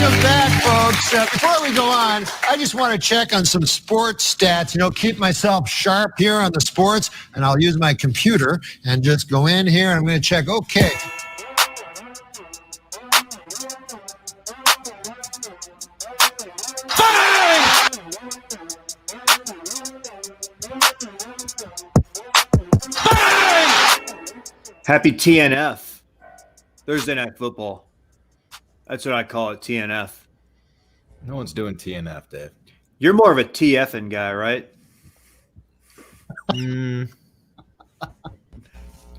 Welcome back, folks. Before we go on, I just want to check on some sports stats, keep myself sharp here on the sports, and I'll use my computer and just go in here, and I'm going to check. Okay. Happy TNF, Thursday Night Football. That's what I call it, TNF. No one's doing TNF, Dave. You're more of a TFing guy, right?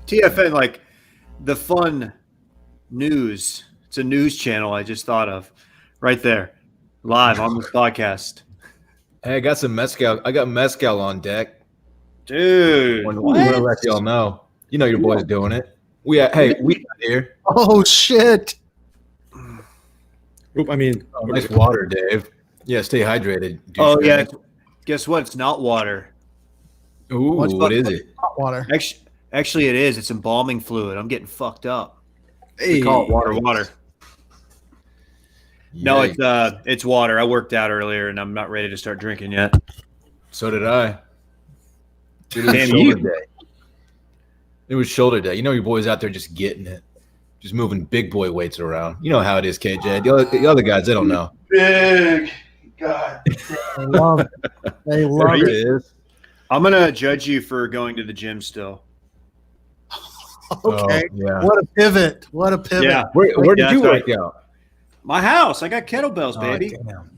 TFN, like the fun news. It's a news channel I just thought of right there, live on this podcast. Hey, I got some mezcal. I got mezcal on deck. Dude, I want to let y'all know. You know your boy's doing it. We got here. Oh, shit. Nice water, Dave. Yeah, stay hydrated. Oh, yeah. Guess what? It's not water. Ooh, what is it? Hot water. Actually, it is. It's embalming fluid. I'm getting fucked up. Hey. We call it water. No, it's water. I worked out earlier, and I'm not ready to start drinking yet. So did I. Damn, It was shoulder day. You know your boy's out there just getting it. Just moving big boy weights around. You know how it is, KJ. The other guys, they don't know. Big. God. They love it. They love it. I'm going to judge you for going to the gym still. Okay. Oh, yeah. What a pivot. What a pivot. Yeah. Where did you work out? My house. I got kettlebells, baby. Damn.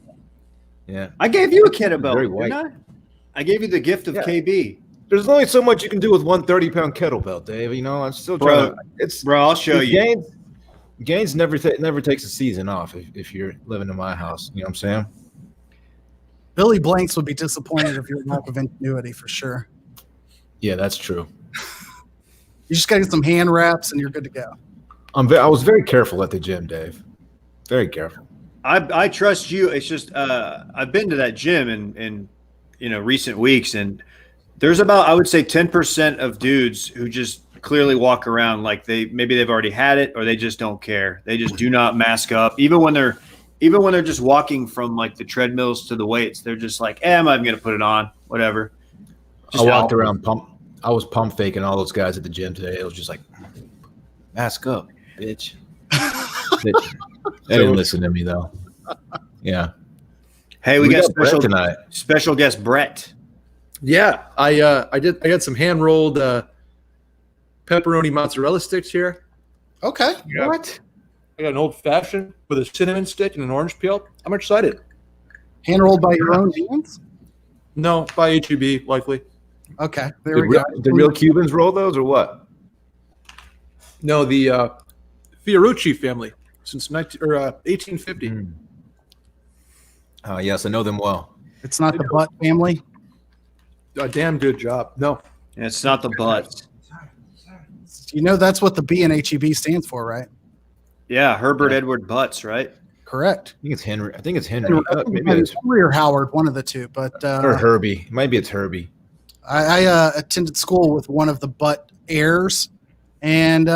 Yeah. I gave you a kettlebell, Very didn't white. I gave you the gift of KB. There's only so much you can do with 130-pound kettlebell, Dave. I'm still trying to. Bro, I'll show you. Gaines never takes a season off if you're living in my house. You know what I'm saying? Billy Blanks would be disappointed if you're lack of ingenuity for sure. Yeah, that's true. You just got to get some hand wraps and you're good to go. I was very careful at the gym, Dave. Very careful. I trust you. It's just I've been to that gym in recent weeks, and there's about, I would say, 10% of dudes who just clearly walk around like they've already had it, or they just don't care. They just do not mask up. Even when they're just walking from like the treadmills to the weights, they're just like, I'm not even gonna put it on. Whatever. I walked around I was pump faking all those guys at the gym today. It was just like, mask up, bitch. They didn't listen to me though. Yeah. Hey, we got special guest Brett. Yeah, I got some hand rolled pepperoni mozzarella sticks here. Okay. Yeah. What? I got an old fashioned with a cinnamon stick and an orange peel. I'm excited. Hand rolled by your own hands? No, by HEB likely. Okay, there we go. The real Cubans roll those or what? No, the Fiorucci family since 1850. Yes, I know them well. It's not the Butt family. A damn good job. No, And it's not the butts. That's what the B in HEB stands for, right? Yeah, Herbert Edward Butts, right? Correct. I think it's Henry. Maybe it's Henry or Howard, one of the two. But or Herbie. Maybe it's Herbie. I attended school with one of the Butt heirs, and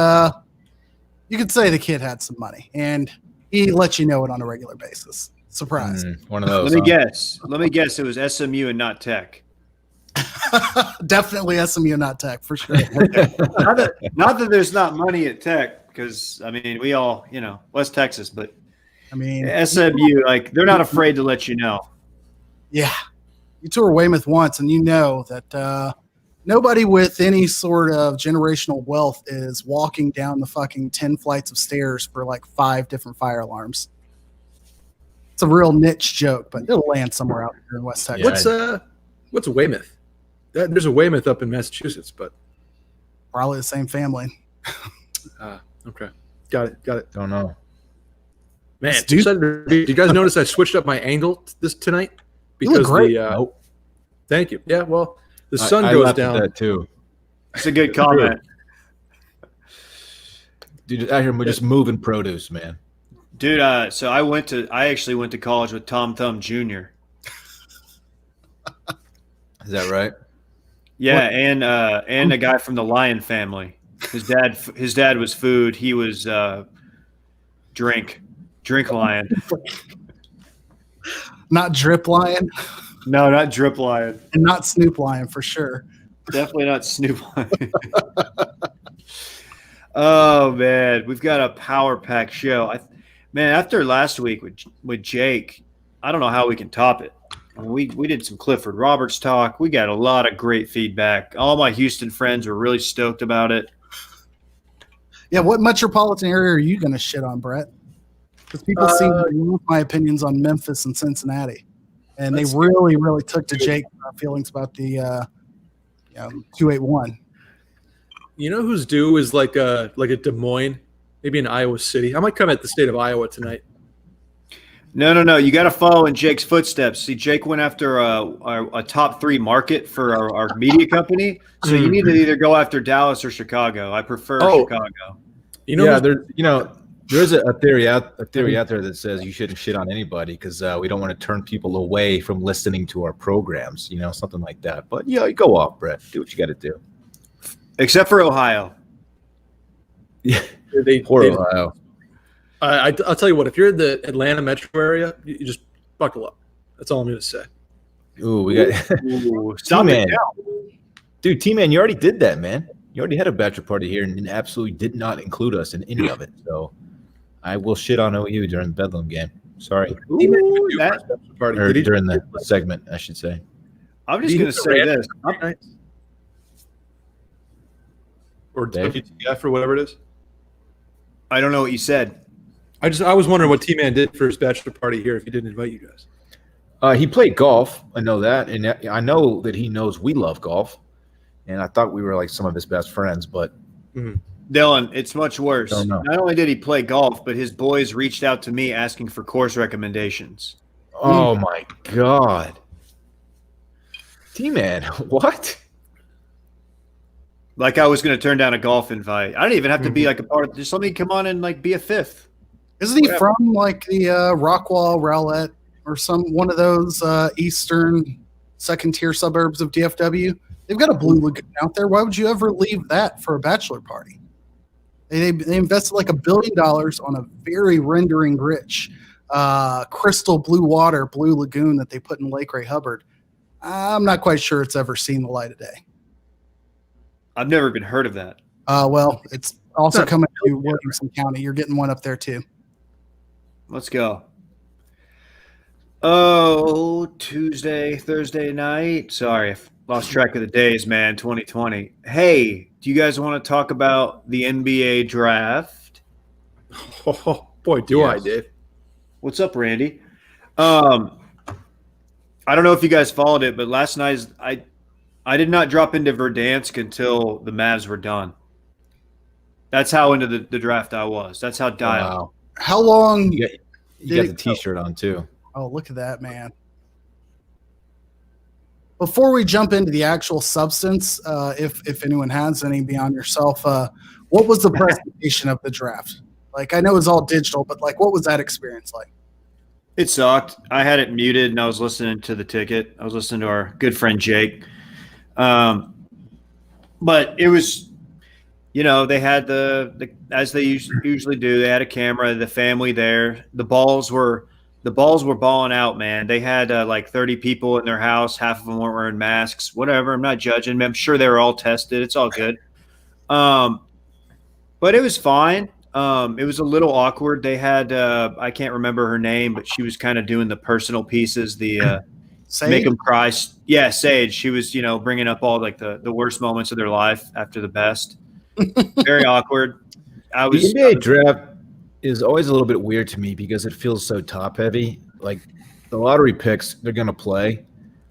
you could say the kid had some money, and he lets you know it on a regular basis. Surprise. One of those. Let me guess. It was SMU and not Tech. Definitely SMU, not Tech, for sure. Not that there's not money at Tech, because we all, West Texas, but SMU, like, they're not afraid to let you know. Yeah, you tour Weymouth once, and you know that nobody with any sort of generational wealth is walking down the fucking 10 flights of stairs for like 5 different fire alarms. It's a real niche joke, but it'll land somewhere out here in West Texas. Yeah, what's Weymouth? There's a Weymouth up in Massachusetts, but probably the same family. Okay, got it. Don't know. Man, did you guys notice I switched up my angle tonight? Because you look great. Nope. Thank you. Yeah, well, the sun goes down. That too. It's a good comment. Dude, out here we're just moving produce, man. Dude, so I actually went to college with Tom Thumb Jr. Is that right? Yeah, and a guy from the Lion family. His dad was food. He was drink. Drink Lion. Not Drip Lion No, not Drip Lion. and not Snoop Lion for sure. Definitely not Snoop Lion. Oh man, we've got a power pack show. Man, after last week with Jake, I don't know how we can top it. I mean, we did some Clifford Roberts talk. We got a lot of great feedback. All my Houston friends were really stoked about it. Yeah, what metropolitan area are you going to shit on, Brett? Because people seem to love my opinions on Memphis and Cincinnati, and they really, really took to Jake's feelings about the 281. You know who's due is like a Des Moines, maybe in Iowa City. I might come at the state of Iowa tonight. No. You got to follow in Jake's footsteps. See, Jake went after a top 3 market for our media company. So you need to either go after Dallas or Chicago. I prefer Chicago. You know, there's a theory out there that says you shouldn't shit on anybody because we don't want to turn people away from listening to our programs. You know, something like that. But yeah, you go off, Brett. Do what you got to do. Except for Ohio. Yeah, Poor Ohio. I'll tell you what. If you're in the Atlanta metro area, you just buckle up. That's all I'm going to say. Ooh, we got T-Man. Dude, T-Man, you already did that, man. You already had a bachelor party here and absolutely did not include us in any of it. So I will shit on OU during the Bedlam game. Sorry. Or during the segment, I should say. I'm just going to say this. Or WTF or whatever it is. I don't know what you said. I was wondering what T-Man did for his bachelor party here if he didn't invite you guys. He played golf. I know that. And I know that he knows we love golf. And I thought we were like some of his best friends, but Dylan, it's much worse. Not only did he play golf, but his boys reached out to me asking for course recommendations. Oh my God. T-Man, what? Like I was going to turn down a golf invite. I didn't even have to be like a part of. Just let me come on and like be a fifth. Isn't he from like the Rockwall, Rowlett, or one of those eastern second-tier suburbs of DFW? They've got a Blue Lagoon out there. Why would you ever leave that for a bachelor party? They invested like $1 billion on a very rendering rich crystal blue water Blue Lagoon that they put in Lake Ray Hubbard. I'm not quite sure it's ever seen the light of day. I've never even heard of that. Well, it's also coming to Williamson County. You're getting one up there too. Let's go. Oh, Thursday night. Sorry, I've lost track of the days, man. 2020. Hey, do you guys want to talk about the NBA draft? Oh boy, do I, Dave. What's up, Randy? I don't know if you guys followed it, but last night I did not drop into Verdansk until the Mavs were done. That's how into the draft I was. That's how dialed. Wow. How long? You got the T-shirt on too. Oh, look at that, man. Before we jump into the actual substance, if anyone has any beyond yourself, what was the presentation of the draft? Like, I know it's all digital, but like, what was that experience like? It sucked. I had it muted and I was listening to the ticket. I was listening to our good friend Jake. But it was, they had the as they usually do. They had a camera, the family there. The balls were balling out, man. They had like 30 people in their house. Half of them weren't wearing masks. Whatever. I'm not judging. I'm sure they were all tested. It's all good. But it was fine. It was a little awkward. They had I can't remember her name, but she was kind of doing the personal pieces. The make them cry. Yeah, Sage. She was, bringing up all like the worst moments of their life after the best. Very awkward. The NBA draft is always a little bit weird to me because it feels so top heavy. Like the lottery picks, they're going to play.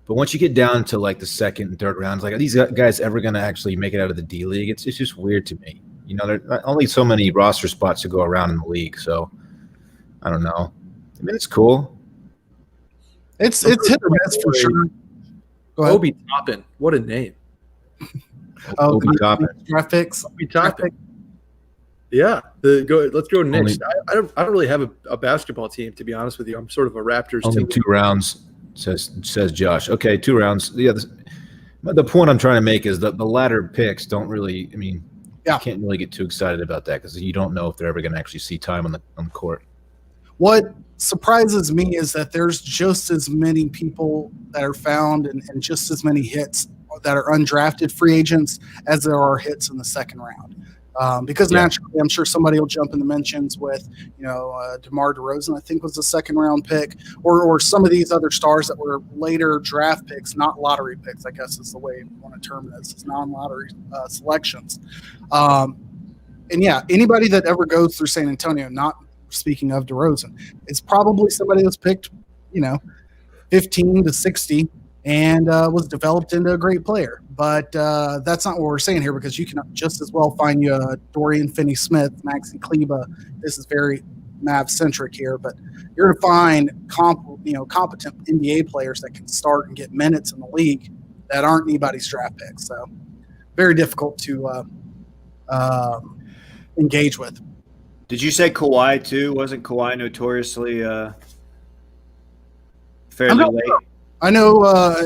But once you get down to like the second and third rounds, like are these guys ever going to actually make it out of the D League? It's just weird to me. There are only so many roster spots to go around in the league. So I don't know. I mean, it's cool. It's hit or miss for sure. Go ahead. Obi Toppin. What a name. Obi Toppin. Draft picks. Obi Toppin. Yeah. Let's go Knicks. I don't really have a basketball team, to be honest with you. I'm sort of a Raptors only team. 2 rounds, says Josh. Okay, 2 rounds. Yeah. The point I'm trying to make is that the latter picks don't really. I mean, you can't really get too excited about that because you don't know if they're ever going to actually see time on the court. What surprises me is that there's just as many people that are found and just as many hits that are undrafted free agents as there are hits in the second round. Because naturally, I'm sure somebody will jump in the mentions with, DeMar DeRozan, I think was the second round pick, or some of these other stars that were later draft picks, not lottery picks, I guess is the way you want to term this. It's non-lottery selections. Anybody that ever goes through San Antonio, not speaking of DeRozan, it's probably somebody that's picked, 15 to 60 and was developed into a great player. But that's not what we're saying here, because you can just as well find you a Dorian Finney-Smith, Maxi Kleba. This is very Mav-centric here, but you're going to find competent NBA players that can start and get minutes in the league that aren't anybody's draft picks. So very difficult to engage with. Did you say Kawhi too? Wasn't Kawhi notoriously fairly late? I know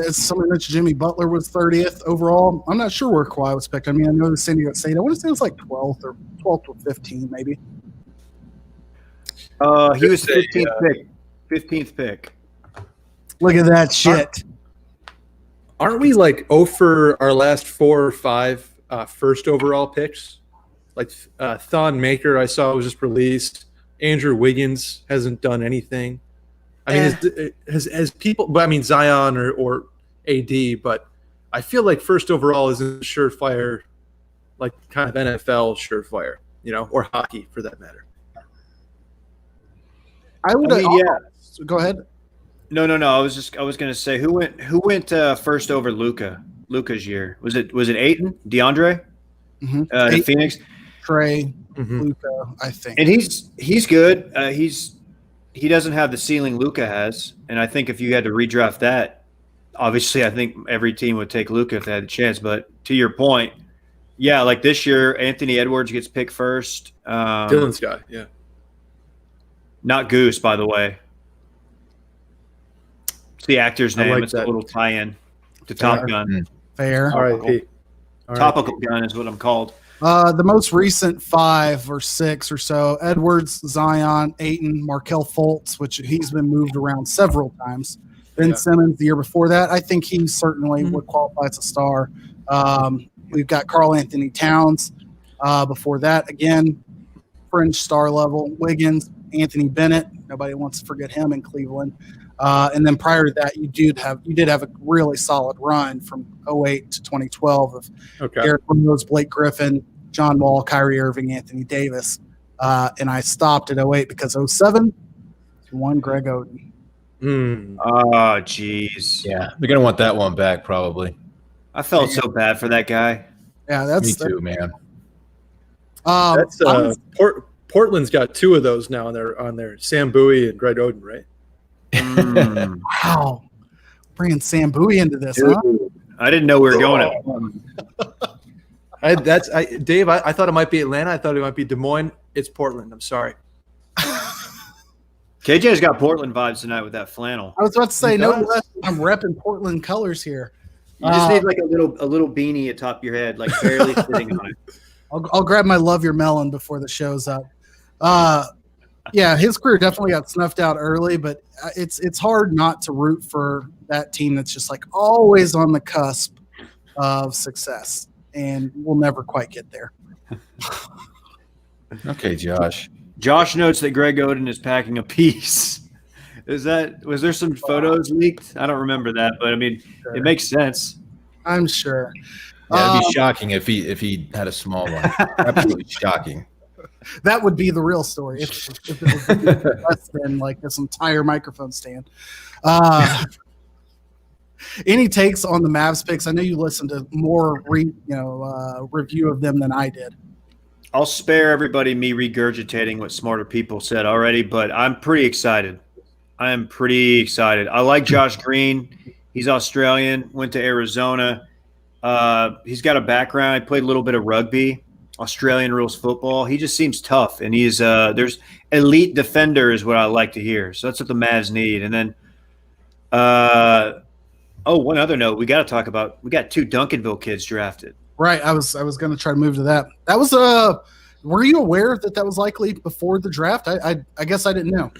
somebody mentioned Jimmy Butler was 30th overall. I'm not sure where Kawhi was picked. I mean, I know the San Diego State. I want to say it was like 12th or 15th, maybe. He was 15th pick. 15th pick. Look at that shit. Aren't we like 0 for our last 4 or 5 first overall picks? Like Thon Maker, I saw was just released. Andrew Wiggins hasn't done anything. I mean, has people? But I mean, Zion or AD. But I feel like first overall isn't surefire, like kind of NFL surefire, or hockey for that matter. Go ahead. No. I was going to say who went first over Luka's year? Was it Ayton, DeAndre, the Phoenix, Trey, Luka, I think. And he's good. He doesn't have the ceiling Luka has, and I think if you had to redraft that, obviously I think every team would take Luka if they had a chance. But to your point, yeah, like this year, Anthony Edwards gets picked first. Dylan's guy, yeah. Not Goose, by the way. It's the actor's name. Like it's that. a little tie-in to Top Gun. Fair. R.I.P. Topical gun is what I'm called. The most recent 5 or 6 or so: Edwards, Zion, Ayton, Markelle Fultz, which he's been moved around several times. Ben Simmons the year before that. I think he certainly would qualify as a star. We've got Karl Anthony Towns. Before that, again, fringe star level. Wiggins, Anthony Bennett. Nobody wants to forget him in Cleveland. And then prior to that, you did have a really solid run from 2008 to 2012 of Derrick Rose, Blake Griffin, John Wall, Kyrie Irving, Anthony Davis. And I stopped at 2008 because 2007, one Greg Oden. Oh, jeez. Yeah, they're gonna want that one back probably. I felt so bad for that guy. Yeah, Me too, man. That's Portland's got 2 of those now on their Sam Bowie and Greg Oden, right? Wow. Bringing Sam Bowie into this, Dude, huh? I didn't know we were going Dave, I thought it might be Atlanta. I thought it might be Des Moines. It's Portland. I'm sorry. KJ's got Portland vibes tonight with that flannel. I was about to say, I'm repping Portland colors here. You just need like a little beanie atop your head, like barely sitting on it. I'll grab my Love Your Melon before the show's up. Yeah, his career definitely got snuffed out early, but it's hard not to root for that team that's just like always on the cusp of success, and we'll never quite get there. Okay, Josh. Josh notes that Greg Oden is packing a piece. Was there some photos leaked? I don't remember that, but I mean, it makes sense. I'm sure. Yeah, it'd be shocking if he had a small one. Absolutely shocking. That would be the real story if it was less than like this entire microphone stand. Any takes on the Mavs picks? I know you listened to more review of them than I did. I'll spare everybody me regurgitating what smarter people said already, but I'm pretty excited. I am pretty excited. I like Josh Green. He's Australian, went to Arizona. He's got a background. He played a little bit of rugby, Australian rules football. He just seems tough, and he's there's elite defender is what I like to hear. So that's what the Mavs need. And then, one other note we got to talk about. We got 2 Duncanville kids drafted. Right. I was going to try to move to that. That was were you aware that was likely before the draft? I guess I didn't know.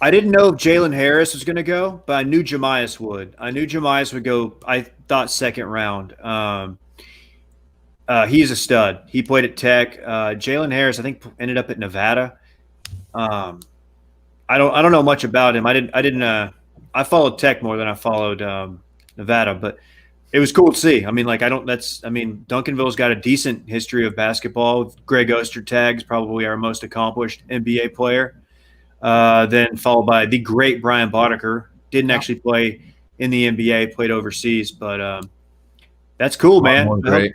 I didn't know if Jalen Harris was going to go, but I knew Jamias would. I knew Jamias would go, I thought, second round. He's a stud. He played at Tech. Jalen Harris, I think, ended up at Nevada. I don't know much about him. I followed Tech more than I followed Nevada, but it was cool to see. I mean, Duncanville's got a decent history of basketball. Greg Ostertag's probably our most accomplished NBA player. Then followed by the great Brian Boddicker. Didn't actually play in the NBA, played overseas, but that's cool, man. Great.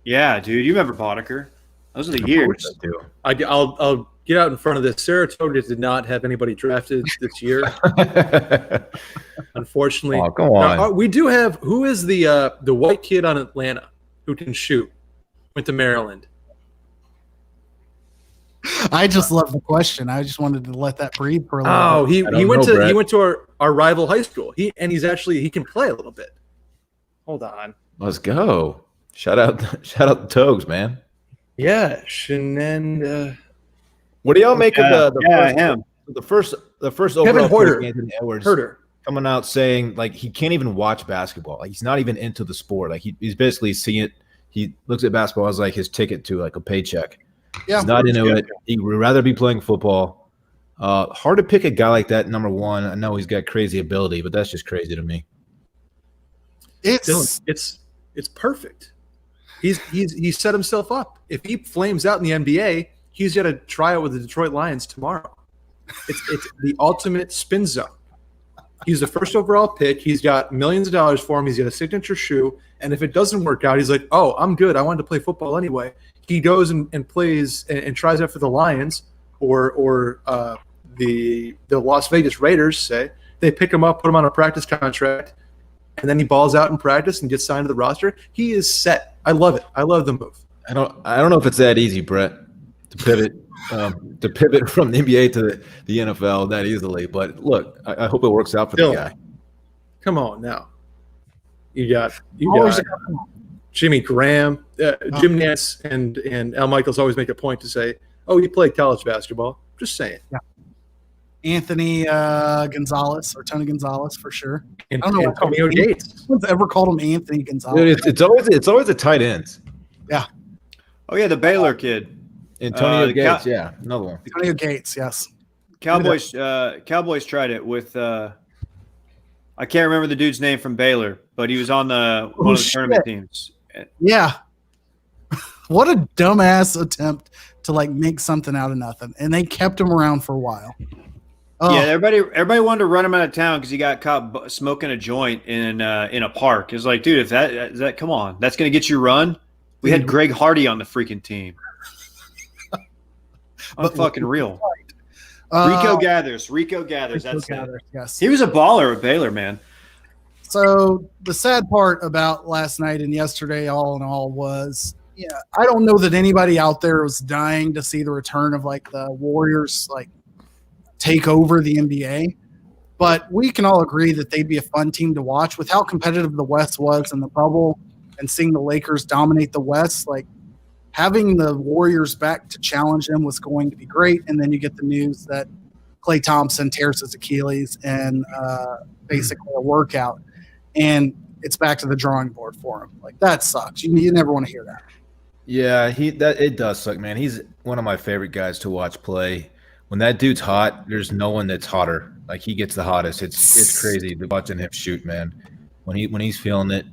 Yeah, dude, you remember Boddicker? Those are the years. I'll get out in front of this. Saratoga did not have anybody drafted this year, unfortunately. Oh, go on. Now, we do have – who is the white kid on Atlanta who can shoot? Went to Maryland. I just love the question. I just wanted to let that breathe for a little Oh, bit. he went to our rival high school. He can play a little bit. Hold on. Let's go. Shout out the Togs, man. Yeah, Shenend. What do y'all make of the first Kevin overall Huerter. pick, Anthony Edwards, Herter. coming out saying like he can't even watch basketball. Like he's not even into the sport. Like he's basically seeing it. He looks at basketball as like his ticket to like a paycheck. Yeah, He's not into it. He would rather be playing football. Hard to pick a guy like that, number one. I know he's got crazy ability, but that's just crazy to me. It's perfect. He's set himself up. If he flames out in the NBA, he's got to try out with the Detroit Lions tomorrow. It's the ultimate spin zone. He's the first overall pick. He's got millions of dollars for him. He's got a signature shoe. And if it doesn't work out, he's like, oh, I'm good. I wanted to play football anyway. He goes and plays and tries out for the Lions or the Las Vegas Raiders, say. They pick him up, put him on a practice contract, and then he balls out in practice and gets signed to the roster. He is set. I love it. I love the move. I don't know if it's that easy, Brett, to pivot from the NBA to the NFL that easily. But look, I hope it works out for the guy. Come on now. You got Jimmy Graham, Jim Nance, and Al Michaels always make a point to say, "Oh, you played college basketball." Just saying. Yeah. Anthony Gonzalez or Tony Gonzalez for sure. And I don't know Antonio Gates. No one's ever called him Anthony Gonzalez. Dude, it's always a tight ends. Yeah. Oh yeah, the Baylor kid, Antonio Gates. Yeah, another one. Antonio Gates. Yes. Cowboys tried it with. I can't remember the dude's name from Baylor, but he was on one of the tournament teams. Yeah. What a dumbass attempt to like make something out of nothing, and they kept him around for a while. Oh. Yeah, everybody wanted to run him out of town because he got caught smoking a joint in a park. It's like, dude, if that come on, that's gonna get you run. We had Greg Hardy on the freaking team. I'm fucking real. Rico Gathers. That's it. Yes. He was a baller at Baylor, man. So the sad part about last night and yesterday, all in all, was I don't know that anybody out there was dying to see the return of like the Warriors like take over the NBA, but we can all agree that they'd be a fun team to watch with how competitive the West was in the bubble and seeing the Lakers dominate the West. Like having the Warriors back to challenge them was going to be great. And then you get the news that Klay Thompson tears his Achilles in basically a workout, and it's back to the drawing board for him. Like that sucks. You never want to hear that. Yeah, it does suck, man. He's one of my favorite guys to watch play. When that dude's hot, there's no one that's hotter. Like he gets the hottest. It's crazy watching him shoot, man. When he's feeling it,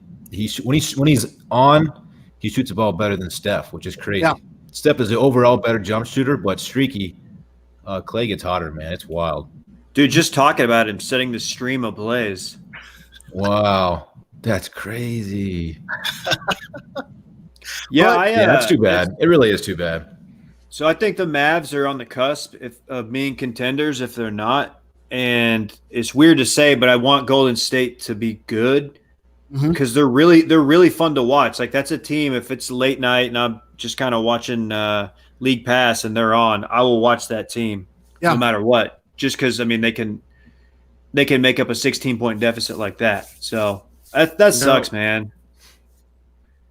when he's on, he shoots the ball better than Steph, which is crazy. Yeah. Steph is the overall better jump shooter, but streaky. Klay gets hotter, man. It's wild. Dude, just talking about him setting the stream ablaze. Wow, that's crazy. Yeah, that's too bad. It really is too bad. So I think the Mavs are on the cusp of being contenders if they're not. And it's weird to say, but I want Golden State to be good because they're really fun to watch. Like that's a team, if it's late night and I'm just kind of watching League Pass and they're on, I will watch that team no matter what. Just because, I mean, they can make up a 16-point deficit like that. So that sucks, man.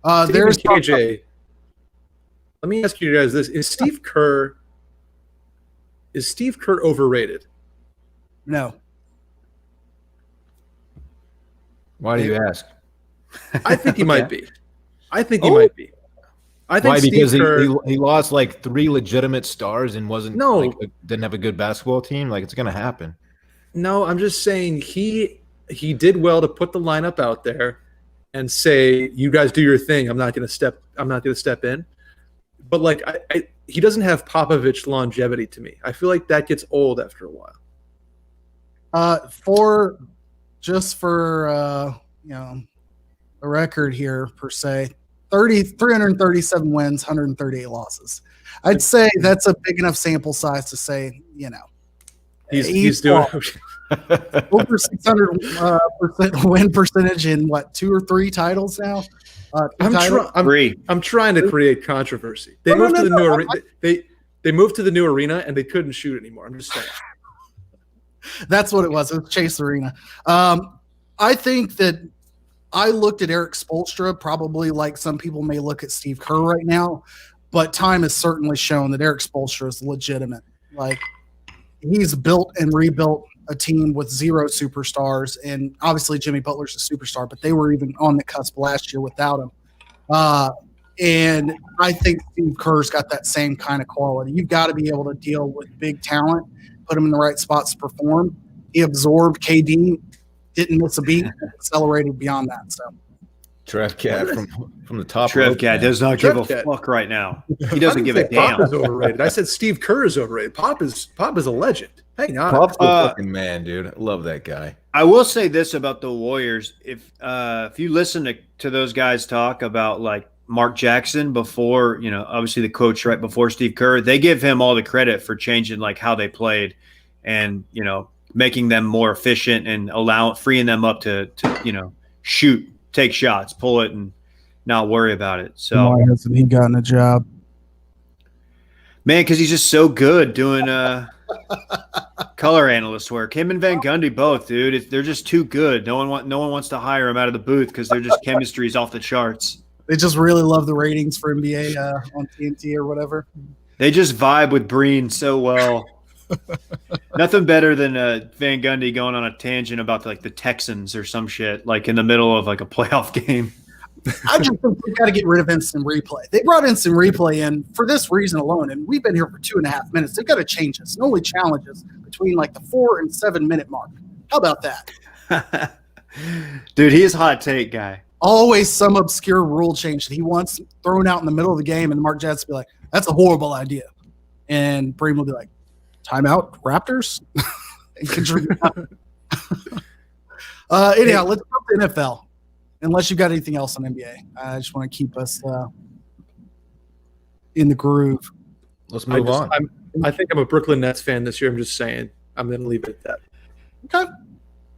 There's KJ. Let me ask you guys this: Is Steve Kerr overrated? No. Why do you ask? I think he might Okay. be. I think he might be. I think Why? Steve Because Kerr, he lost like 3 legitimate stars and wasn't No. didn't have a good basketball team. Like, it's gonna happen. No, I'm just saying he did well to put the lineup out there and say, "You guys do your thing. I'm not going to step in." But like, he doesn't have Popovich longevity to me. I feel like that gets old after a while. For the record here per se, 337 wins, 138 losses. I'd say that's a big enough sample size to say, He's doing. over 600% win percentage in what, 2 or 3 titles now? I'm trying to create controversy. They moved to the new arena. They moved to the new arena and they couldn't shoot anymore. I'm just saying. That's what it was. It was Chase Arena. I think that I looked at Eric Spoelstra probably like some people may look at Steve Kerr right now, but time has certainly shown that Eric Spoelstra is legitimate. Like, he's built and rebuilt a team with 0 superstars, and obviously Jimmy Butler's a superstar, but they were even on the cusp last year without him. And I think Steve Kerr's got that same kind of quality. You've got to be able to deal with big talent, put them in the right spots to perform. He absorbed KD, didn't miss a beat, accelerated beyond that. So Trev Cat from the top. Trev rope, Cat man. does not Trev give a Cat. fuck right now. He doesn't give a Pop damn. is overrated. I said Steve Kerr is overrated. Pop is a legend. Hang on. Pop's the fucking man, dude. I love that guy. I will say this about the Warriors: if you listen to those guys talk about like Mark Jackson before, obviously the coach right before Steve Kerr, they give him all the credit for changing like how they played, and making them more efficient and freeing them up to shoot, take shots, pull it, and not worry about it. So why hasn't he gotten a job? man, because he's just so good doing color analyst work. Him and Van Gundy both, dude. They're just too good. No one wants to hire him out of the booth because they're just chemistry's off the charts. They just really love the ratings for NBA on TNT or whatever. They just vibe with Breen so well. Nothing better than Van Gundy going on a tangent about like the Texans or some shit, like in the middle of like a playoff game. I just think we've got to get rid of instant replay. They brought instant replay in for this reason alone, and we've been here for 2.5 minutes. They've got to change this. It only challenges between like the 4 and 7 minute mark. How about that? Dude, he is hot take guy. Always some obscure rule change that he wants thrown out in the middle of the game, and Mark Jets will be like, "That's a horrible idea," and Bream will be like, "Timeout, Raptors." And contribute. Anyhow, let's jump to NFL. Unless you've got anything else on NBA, I just want to keep us in the groove. Let's move on. I think I'm a Brooklyn Nets fan this year. I'm just saying. I'm going to leave it at that. Okay,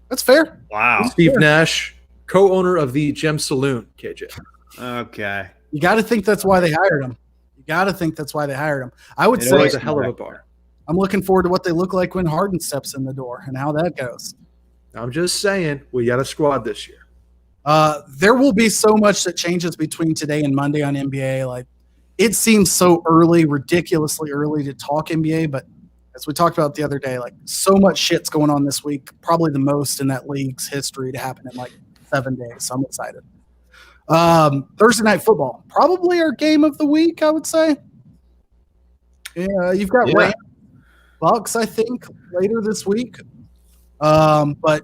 that's fair. Wow. Steve Nash, co-owner of the Gem Saloon, KJ. Okay. You got to think that's why they hired him. I would say It's a hell of a bar. I'm looking forward to what they look like when Harden steps in the door and how that goes. I'm just saying, we got a squad this year. There will be so much that changes between today and Monday on NBA. Like, it seems so early, ridiculously early to talk NBA, but as we talked about the other day, like, so much shit's going on this week, probably the most in that league's history to happen in like 7 days. So I'm excited. Thursday night football, probably our game of the week, I would say. Yeah, you've got Rams, Bucks, I think, later this week. But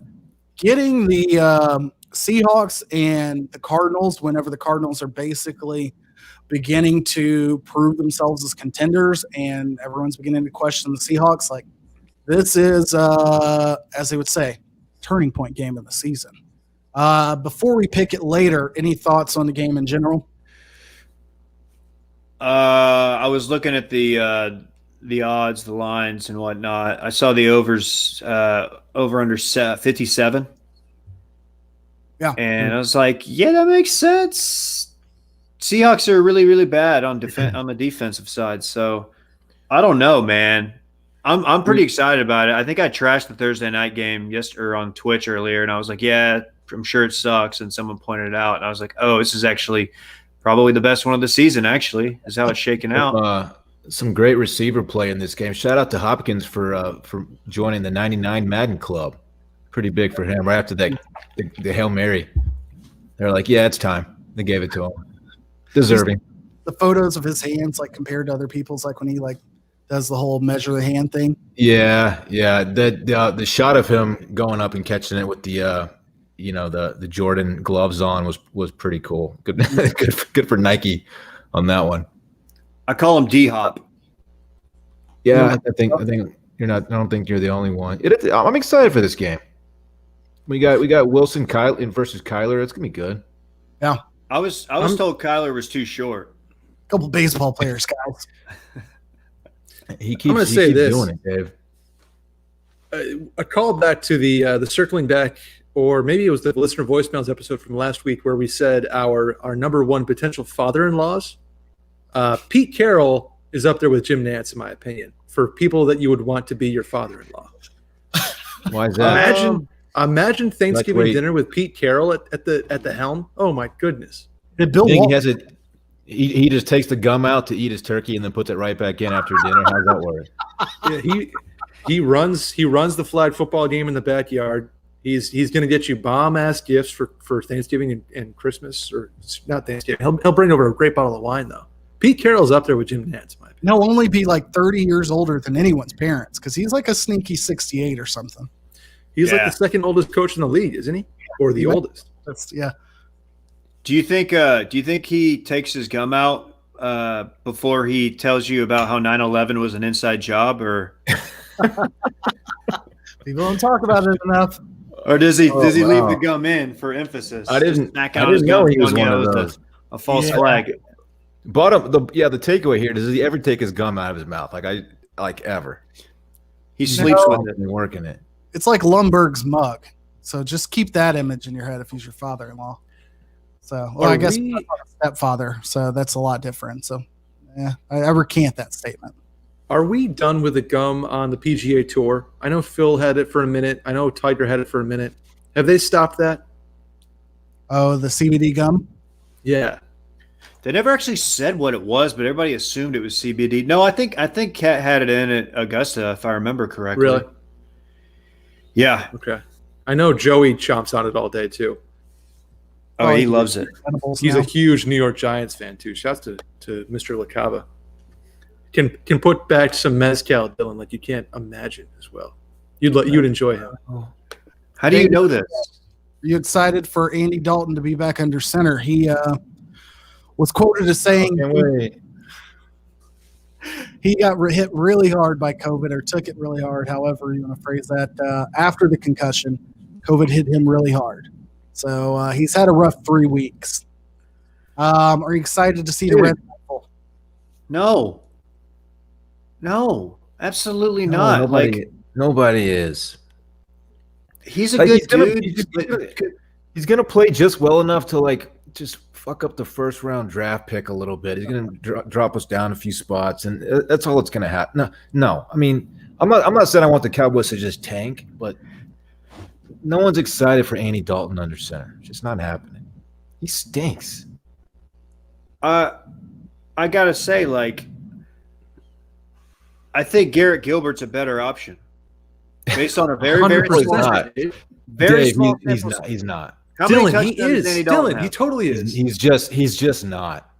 getting the Seahawks and the Cardinals, whenever the Cardinals are basically beginning to prove themselves as contenders and everyone's beginning to question the Seahawks, like, this is, as they would say, turning point game of the season. Before we pick it later, any thoughts on the game in general? I was looking at the odds, the lines, and whatnot. I saw the overs over under 57. Yeah, and I was like, yeah, that makes sense. Seahawks are really, really bad on on the defensive side. So I don't know, man. I'm pretty excited about it. I think I trashed the Thursday night game yesterday on Twitch earlier, and I was like, yeah, I'm sure it sucks. And someone pointed it out, and I was like, oh, this is actually probably the best one of the season. Actually, is how it's shaking out. some great receiver play in this game. Shout out to Hopkins for joining the 99 Madden Club. Pretty big for him. Right after the Hail Mary, they're like, "Yeah, it's time." They gave it to him. Deserving. The photos of his hands, like compared to other people's, like when he like does the whole measure the hand thing. Yeah. The shot of him going up and catching it with the the Jordan gloves on was pretty cool. Good, good for Nike on that one. I call him D-Hop. Yeah, I think you're not. I don't think you're the only one. I'm excited for this game. We got Wilson versus Kyler. It's gonna be good. Yeah, I was told Kyler was too short. A couple baseball players, guys. He keeps doing it, Dave. A call back to the circling back, or maybe it was the listener voicemails episode from last week where we said our number one potential father-in-laws. Pete Carroll is up there with Jim Nantz, in my opinion, for people that you would want to be your father-in-law. Why is that? Imagine Thanksgiving dinner with Pete Carroll at the helm. Oh my goodness! Did Bill he has it? He just takes the gum out to eat his turkey and then puts it right back in after dinner. How's that work? Yeah, he runs the flag football game in the backyard. He's going to get you bomb ass gifts for Thanksgiving and Christmas, or not Thanksgiving. He'll bring over a great bottle of wine though. Pete Carroll's up there with Jim Nantz, my opinion. He'll only be like 30 years older than anyone's parents because he's like a sneaky 68 or something. He's like the second oldest coach in the league, isn't he? Or the oldest? Yeah. Do you think he takes his gum out before he tells you about how 9/11 was an inside job, or people don't talk about it enough? Or does he leave the gum in for emphasis? I didn't know he was one of those. A false flag. The takeaway here: does he ever take his gum out of his mouth? Ever? He sleeps with it and working it. It's like Lumberg's mug. So just keep that image in your head if he's your father-in-law. So, I guess I'm not a stepfather, so that's a lot different. So, yeah, I recant that statement. Are we done with the gum on the PGA Tour? I know Phil had it for a minute. I know Tiger had it for a minute. Have they stopped that? Oh, the CBD gum? Yeah. They never actually said what it was, but everybody assumed it was CBD. No, I think Kat had it in at Augusta, if I remember correctly. Really? Yeah. Okay. I know Joey chomps on it all day too. Oh, he loves it. He's a huge New York Giants fan too. Shouts to Mr. LaCava. Can put back some mezcal, Dylan, like you can't imagine as well. You'd enjoy him. How do you know this? Are you excited for Andy Dalton to be back under center? He was quoted as saying he got hit really hard by COVID, or took it really hard, however you want to phrase that. After the concussion, COVID hit him really hard. So he's had a rough 3 weeks. Are you excited to see the Red Rifle? No, absolutely not. Nobody is. He's a good dude. He's gonna play just well enough to just fuck up the first round draft pick a little bit. He's gonna drop us down a few spots, and that's all that's gonna happen. No. I mean, I'm not saying I want the Cowboys to just tank, but no one's excited for Andy Dalton under center. It's just not happening. He stinks. I gotta say, I think Garrett Gilbert's a better option based on a very Dave, he's not. How many Dylan, he touchdowns is. does Andy Dalton Dylan, have? he totally is. He's just not.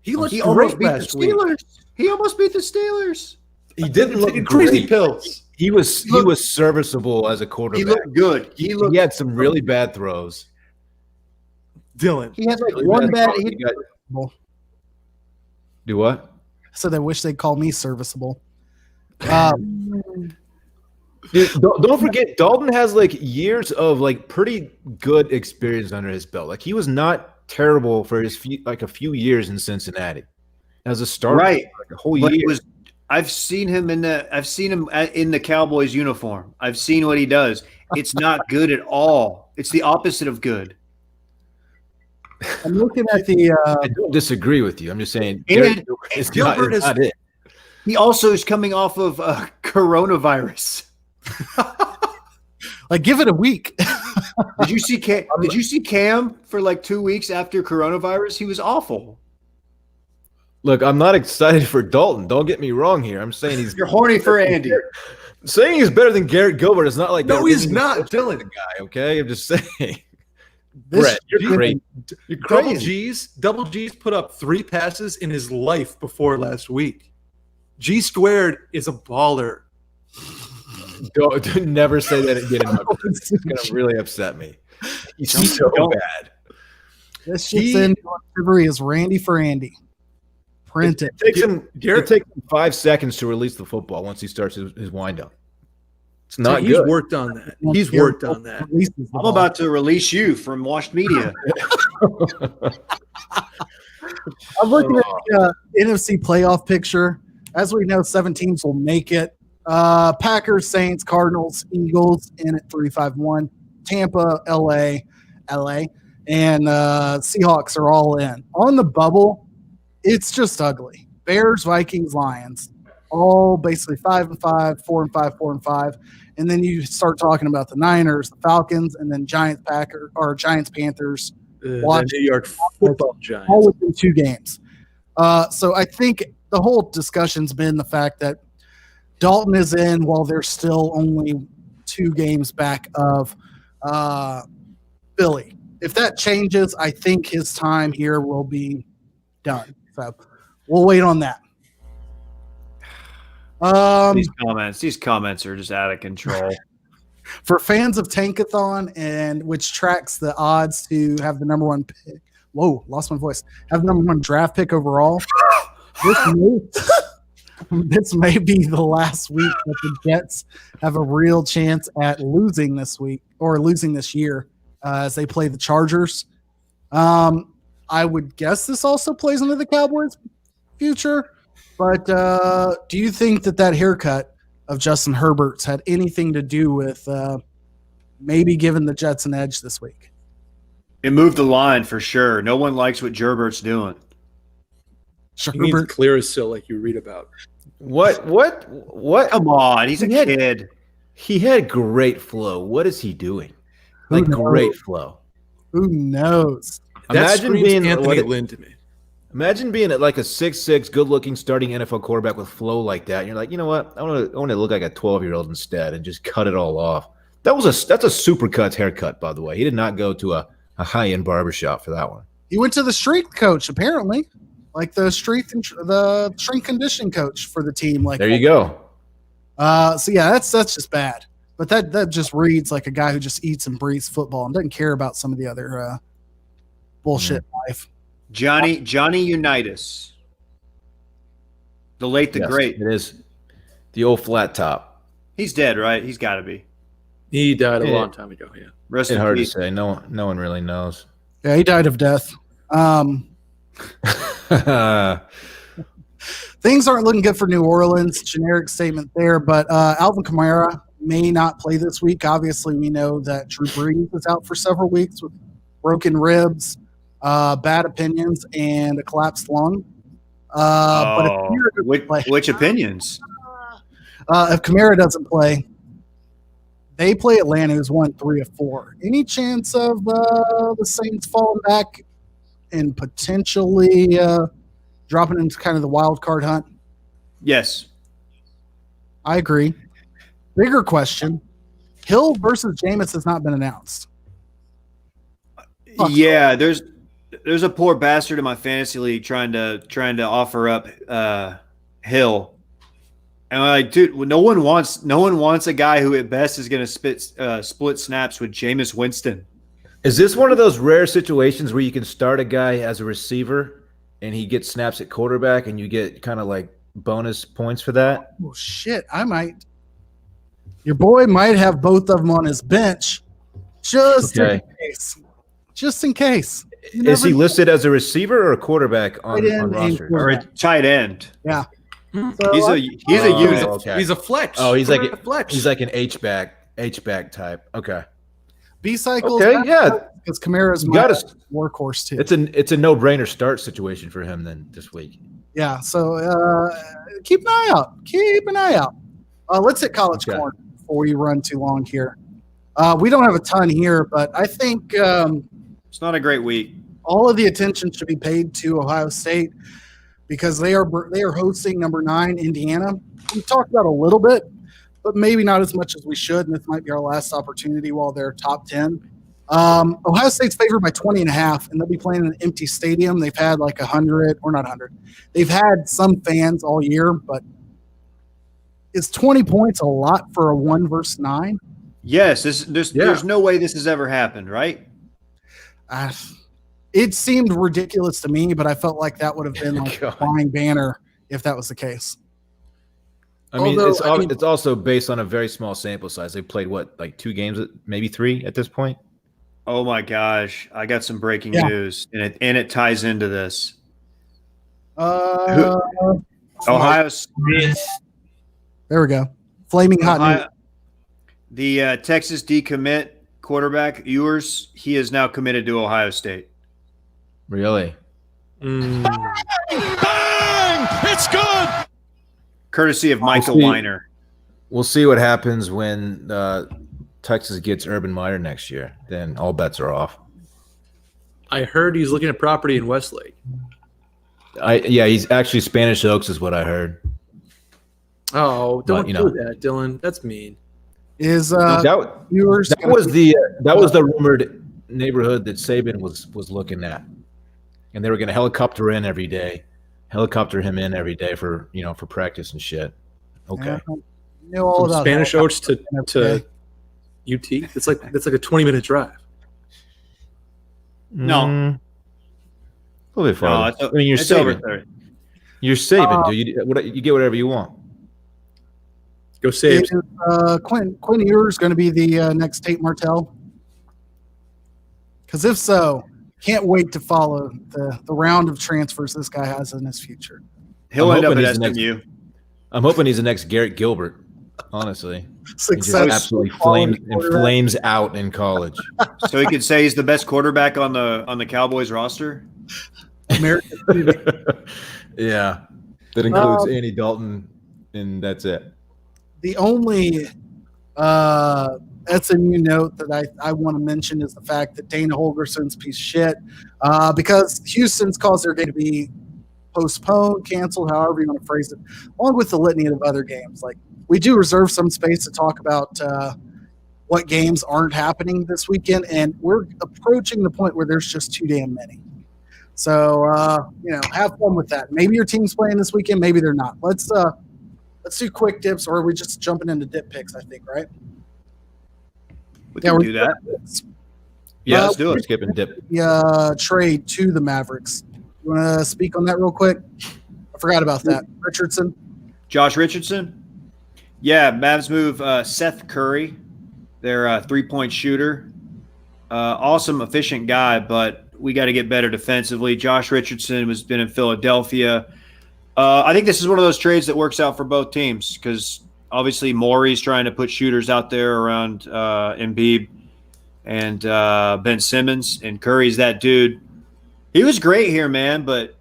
He looked He almost great beat the last week. Steelers. He almost beat the Steelers. He didn't look crazy great. pills. He was serviceable as a quarterback. He looked good. He had some really bad throws. Dylan. He had one bad. Do what? So they wish they'd call me serviceable. Dude, don't forget, Dalton has years of pretty good experience under his belt. He was not terrible for his a few years in Cincinnati as a starter, Right, a whole but year. I've seen him in the Cowboys uniform. I've seen what he does. It's not good at all. It's the opposite of good. I'm looking at the I don't disagree with you. I'm just saying And Gilbert is not it. He also is coming off of coronavirus. give it a week. Did you see Cam for 2 weeks after coronavirus? He was awful. Look, I'm not excited for Dalton. Don't get me wrong here. I'm saying You're horny for Andy. saying he's better than Garrett Gilbert is not like No, that he's isn't not, the Dylan. guy. Okay, I'm just saying. This Brett, you're crazy. You're crazy. Double G's put up 3 passes in his life before last week. G squared is a baller. Don't never say that again. It's gonna really upset me. He's so bad. This shit's in delivery is Randy for Andy. Print it. It takes him 5 seconds to release the football once he starts his windup. It's not He's good. worked on that. He's worked on that. I'm about to release you from Washed Media. I'm looking at the NFC playoff picture. As we know, 7 teams will make it. Packers, Saints, Cardinals, Eagles in at 3-5-1. Tampa, LA, and Seahawks are all in. On the bubble, it's just ugly. Bears, Vikings, Lions, all basically 5-5, 4-5, 4-5. And then you start talking about the Niners, the Falcons, and then Giants, Panthers. The New York Football Giants. All within 2 games. So I think the whole discussion's been the fact that Dalton is in while they're still only 2 games back of Philly. If that changes, I think his time here will be done. So we'll wait on that. These comments are just out of control. For fans of Tankathon, and which tracks the odds to have the number 1 pick. Whoa, lost my voice. Have the number 1 draft pick overall. This may be the last week that the Jets have a real chance at losing this week or losing this year as they play the Chargers. I would guess this also plays into the Cowboys' future. But do you think that haircut of Justin Herbert's had anything to do with maybe giving the Jets an edge this week? It moved the line for sure. No one likes what Gerbert's doing. He needs clear as sill like you read about. What? Come on, he's a kid. He had great flow. What is he doing? Like great flow. Who knows? Imagine being Anthony Lynn to me. Imagine being like a 6'6", good-looking starting NFL quarterback with flow like that. And you're like, you know what? I want to look like a 12-year-old instead and just cut it all off. That's a super cuts haircut, by the way. He did not go to a high-end barbershop for that one. He went to the strength coach, apparently, like the strength conditioning coach for the team. Like there you go. So yeah, that's just bad. But that just reads like a guy who just eats and breathes football and doesn't care about some of the other bullshit in life. Johnny Unitas. The late, the great. It is the old flat top. He's dead, right? He's got to be. He died a long time ago, yeah. It's hard to say. No one really knows. Yeah, he died of death. Things aren't looking good for New Orleans. Generic statement there, but Alvin Kamara may not play this week. Obviously, we know that Drew Brees is out for several weeks with broken ribs, bad opinions, and a collapsed lung. Which opinions? If Kamara doesn't play, they play Atlanta, who's won 3 of 4. Any chance of the Saints falling back and potentially dropping into kind of the wild card hunt? Yes. I agree. Bigger question, Hill versus Jameis has not been announced. Yeah, there's a poor bastard in my fantasy league trying to offer up Hill. And I'm like, dude, no one wants a guy who at best is going to split snaps with Jameis Winston. Is this one of those rare situations where you can start a guy as a receiver and he gets snaps at quarterback and you get kind of like bonus points for that? Oh shit, your boy might have both of them on his bench just in case. Just in case. Is he listed as a receiver or a quarterback on roster? Or a tight end? Yeah. So he's a unit. Okay. He's a flex. Oh, he's like flex. He's like an H-back type. Okay. B-cycles. Okay, yeah. Because Kamara's my workhorse too. It's a no-brainer start situation for him then this week. Yeah. So keep an eye out. Let's hit college corner before we run too long here. We don't have a ton here, but I think it's not a great week. All of the attention should be paid to Ohio State because they are hosting number 9 Indiana. We've talked about a little bit, but maybe not as much as we should, and this might be our last opportunity while they're top 10. Ohio State's favored by 20.5, and they'll be playing in an empty stadium. They've had like 100, or not 100. They've had some fans all year, but is 20 points a lot for a 1 versus 9? Yes, there's no way this has ever happened, right? It seemed ridiculous to me, but I felt like that would have been like a flying banner if that was the case. I mean, it's also based on a very small sample size. They played like 2 games, maybe 3 at this point. Oh my gosh, I got some breaking news, and it ties into this. Ohio State. There we go. Flaming hot news. The Texas decommit quarterback, Ewers, he is now committed to Ohio State. Really? Bang! It's good! Courtesy of Michael Weiner. We'll see what happens when Texas gets Urban Meyer next year. Then all bets are off. I heard he's looking at property in Westlake. He's actually Spanish Oaks is what I heard. Oh, don't do that, Dylan. That's mean. Is that was the rumored neighborhood that Saban was looking at, and they were going to helicopter him in every day for for practice and shit. Okay, know all From about Spanish Oaks to UT. It's like a 20-minute drive. No, a little bit farther. No, I mean, you're it's saving. over 30. You're saving, dude. You get whatever you want. Go save. Quinn Ewers going to be the next Tate Martell? Because if so, can't wait to follow the round of transfers this guy has in his future. He'll end up at SMU. I'm hoping he's the next Garrett Gilbert. Honestly, Success. he just absolutely flames out in college. So he could say he's the best quarterback on the Cowboys roster. American. Yeah, that includes Andy Dalton, and that's it. The only SMU note that I want to mention is the fact that Dana Holgerson's piece of shit because Houston's caused their game to be postponed, canceled, however you want to phrase it, along with the litany of other games. Like, we do reserve some space to talk about what games aren't happening this weekend, and we're approaching the point where there's just too damn many. So, have fun with that. Maybe your team's playing this weekend, maybe they're not. Let's do quick dips, or are we just jumping into dip picks, I think, right? We can do that. Yeah, let's do it. Skip and dip. Trade to the Mavericks. You want to speak on that real quick? I forgot about that. Richardson? Josh Richardson? Yeah, Mavs move Seth Curry, their three-point shooter. Awesome, efficient guy, but we got to get better defensively. Josh Richardson has been in Philadelphia. I think this is one of those trades that works out for both teams because obviously Morey's trying to put shooters out there around Embiid and Ben Simmons, and Curry's that dude. He was great here, man, but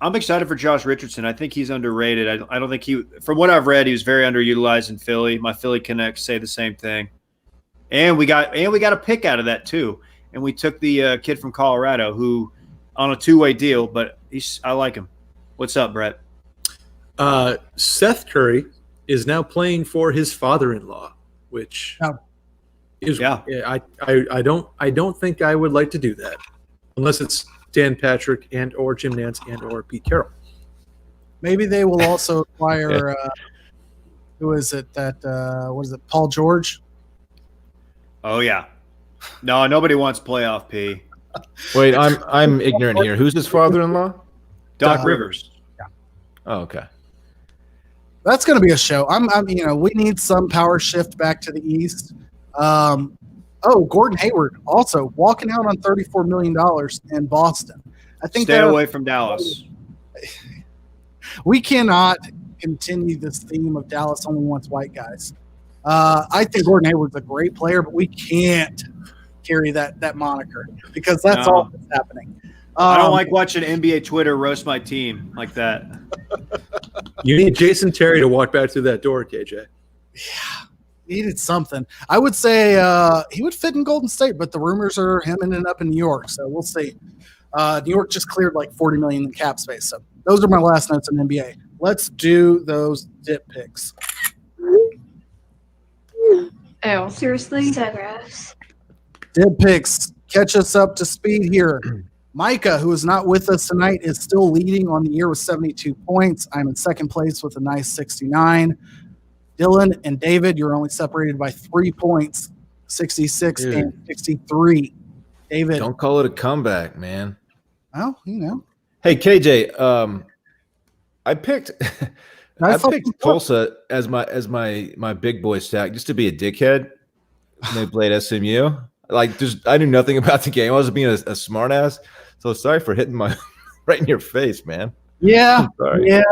I'm excited for Josh Richardson. I think he's underrated. I don't think from what I've read, he was very underutilized in Philly. My Philly connects say the same thing. And we got a pick out of that too. And we took the kid from Colorado who on a 2-way deal, but I like him. What's up, Brett? Seth Curry is now playing for his father-in-law, which is I don't think I would like to do that unless it's Dan Patrick and or Jim Nance and or Pete Carroll. Maybe they will also acquire who is it that what is it, Paul George? Oh yeah. No, nobody wants playoff P. Wait, I'm ignorant here. Who's his father-in-law? Doc Rivers. Yeah. Oh, okay. That's going to be a show. We need some power shift back to the East. Gordon Hayward also walking out on $34 million in Boston. I think stay away from Dallas. We cannot continue this theme of Dallas only wants white guys. I think Gordon Hayward's a great player, but we can't carry that moniker because that's all that's happening. I don't like watching NBA Twitter roast my team like that. You need Jason Terry to walk back through that door, KJ. Yeah, needed something. I would say he would fit in Golden State, but the rumors are him ending up in New York, so we'll see. New York just cleared like $40 million in cap space, so those are my last notes on NBA. Let's do those dip picks. Oh, seriously? So gross. Dip picks. Catch us up to speed here. Micah, who is not with us tonight, is still leading on the year with 72 points. I'm in second place with a nice 69. Dylan and David, you're only separated by 3 points, 66 and 63. David. Don't call it a comeback, man. Well, you know. Hey, KJ, I picked Tulsa as my big boy stack just to be a dickhead when they played SMU. I knew nothing about the game. I was being a smart ass. So sorry for hitting my right in your face, man. Yeah. Sorry. Yeah.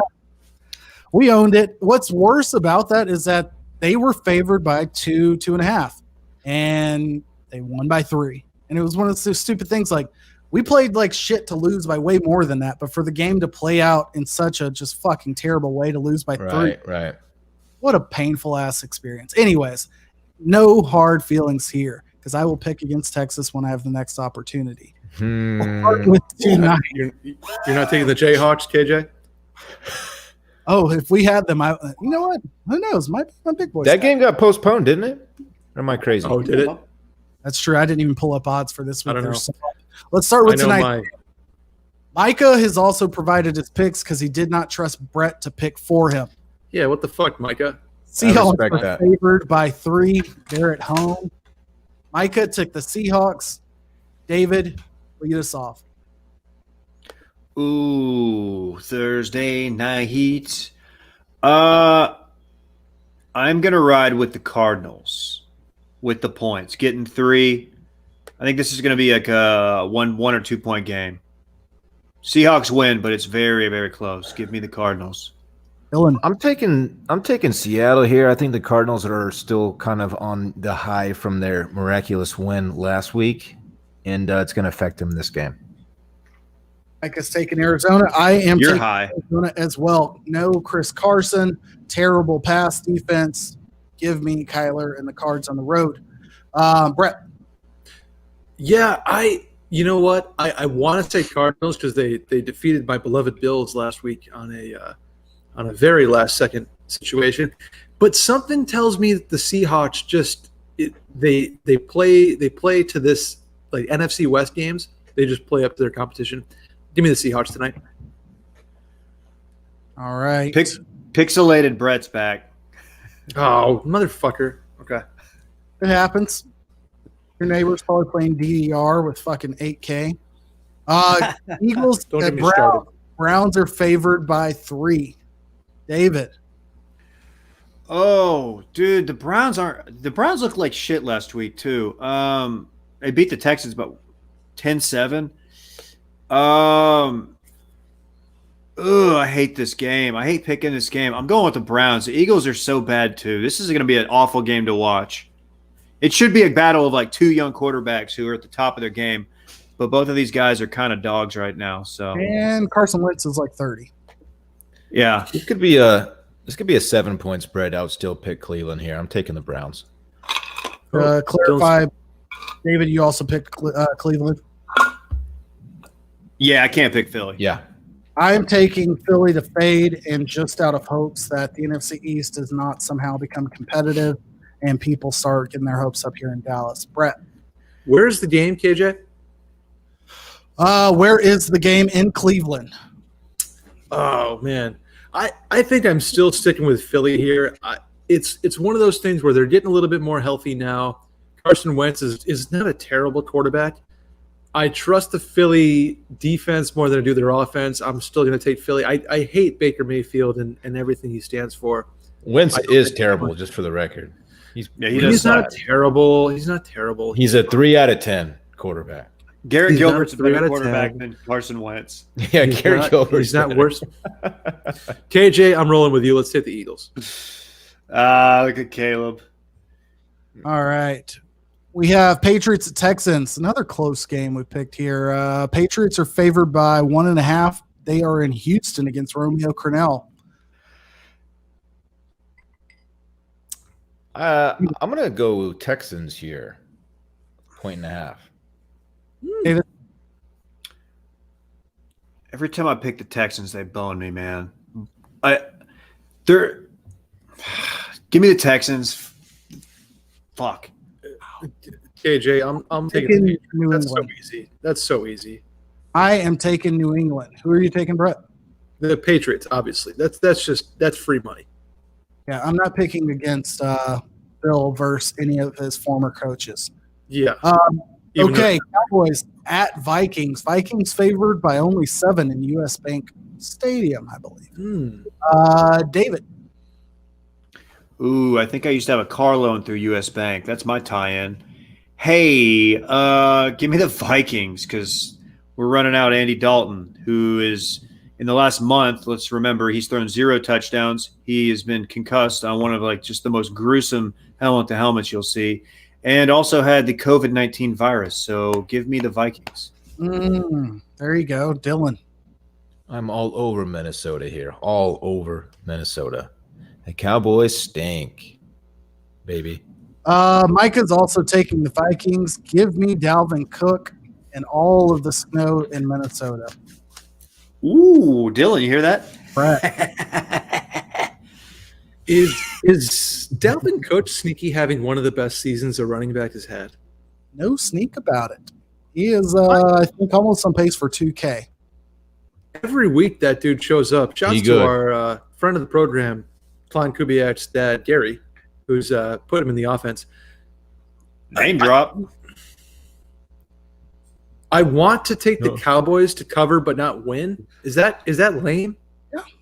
We owned it. What's worse about that is that they were favored by 2.5, and they won by 3. And it was one of those stupid things like we played like shit to lose by way more than that, but for the game to play out in such a just fucking terrible way to lose by 3. Right. What a painful ass experience. Anyways, no hard feelings here because I will pick against Texas when I have the next opportunity. We'll start with 2-9. You're not taking the Jayhawks, KJ? Oh, if we had them, you know what? Who knows? My big boys. That game got postponed, didn't it? Or am I crazy? Oh, did it? That's true. I didn't even pull up odds for this week. I don't know. Let's start with I know tonight. Micah has also provided his picks because he did not trust Brett to pick for him. Yeah, what the fuck, Micah? Seahawks respect are that. favored by 3. They're at home. Micah took the Seahawks. David, lead us off. Ooh, Thursday night heat. I'm gonna ride with the Cardinals with the points, getting 3. I think this is gonna be like a 1 or 2 point game. Seahawks win, but it's very, very close. Give me the Cardinals. Dylan. I'm taking Seattle here. I think the Cardinals are still kind of on the high from their miraculous win last week, and it's going to affect them this game. Micah's taking Arizona. I am You're taking high. Arizona as well. No Chris Carson. Terrible pass defense. Give me Kyler and the Cards on the road. Brett. Yeah, you know what? I want to say Cardinals because they defeated my beloved Bills last week on a very last second situation, but something tells me that the Seahawks they play to this like NFC West games. They just play up to their competition. Give me the Seahawks tonight. All right. Pixelated Brett's back. Oh, motherfucker. Okay. It happens. Your neighbor's probably playing DDR with fucking 8K. Eagles Don't at get me started. Browns are favored by 3. David. Oh, dude, the Browns looked like shit last week too. They beat the Texans about 10-7. I hate this game. I hate picking this game. I'm going with the Browns. The Eagles are so bad too. This is going to be an awful game to watch. It should be a battle of like 2 young quarterbacks who are at the top of their game, but both of these guys are kind of dogs right now. So And Carson Wentz is like 30. yeah, This could be a 7-point spread. I would still pick Cleveland here. I'm taking the Browns. Clarify, David, you also picked Cleveland. yeah, I can't pick Philly. Yeah. I am taking Philly to fade, and just out of hopes that the NFC East does not somehow become competitive and people start getting their hopes up here in Dallas. Brett. Where's the game, KJ? Where is the game? In Cleveland. Oh man, I think I'm still sticking with Philly here. It's one of those things where they're getting a little bit more healthy now. Carson Wentz is not a terrible quarterback. I trust the Philly defense more than I do their offense. I'm still going to take Philly. I hate Baker Mayfield and everything he stands for. Wentz is terrible, just for the record. He He's not terrible. He's not terrible. He's a 3 out of 10 quarterback. Garrett He's Gilbert's a not 3 out better of quarterback 10. than Carson Wentz. Yeah, He's Gary not- Gilbert's He's not better. worse. KJ, I'm rolling with you. Let's take the Eagles. Look at Caleb. All right. We have Patriots at Texans. Another close game we picked here. Patriots are favored by 1.5. They are in Houston against Romeo Crennel. I'm going to go Texans here. 1.5. David? Every time I pick the Texans, they bone me, man. Give me the Texans. Fuck. KJ, I'm taking the New Patriots. That's so England. easy. That's so easy. I am taking New England. Who are you taking, Brett? The Patriots, obviously. That's free money. Yeah, I'm not picking against Bill versus any of his former coaches. Yeah. Even Okay, Cowboys at Vikings. Vikings favored by only 7 in U.S. Bank Stadium, I believe. David. Ooh, I think I used to have a car loan through U.S. Bank. That's my tie-in. Hey, give me the Vikings because we're running out Andy Dalton, who is in the last month. Let's remember he's thrown 0 touchdowns. He has been concussed on one of just the most gruesome helmet to helmets you'll see, and also had the COVID-19 virus. So give me the Vikings. There you go, Dylan. I'm all over Minnesota here. All over Minnesota. The Cowboys stink, baby. Micah's also taking the Vikings. Give me Dalvin Cook and all of the snow in Minnesota. Ooh, Dylan, you hear that? Brett. Is Dalvin Cook sneaky having one of the best seasons a running back has had? No sneak about it. He is, I think, almost on pace for 2K. Every week that dude shows up. Shouts He to good. our friend of the program, Klein Kubiak's dad, Gary, who's put him in the offense. Name drop. I want to take the Cowboys to cover but not win. Is that lame?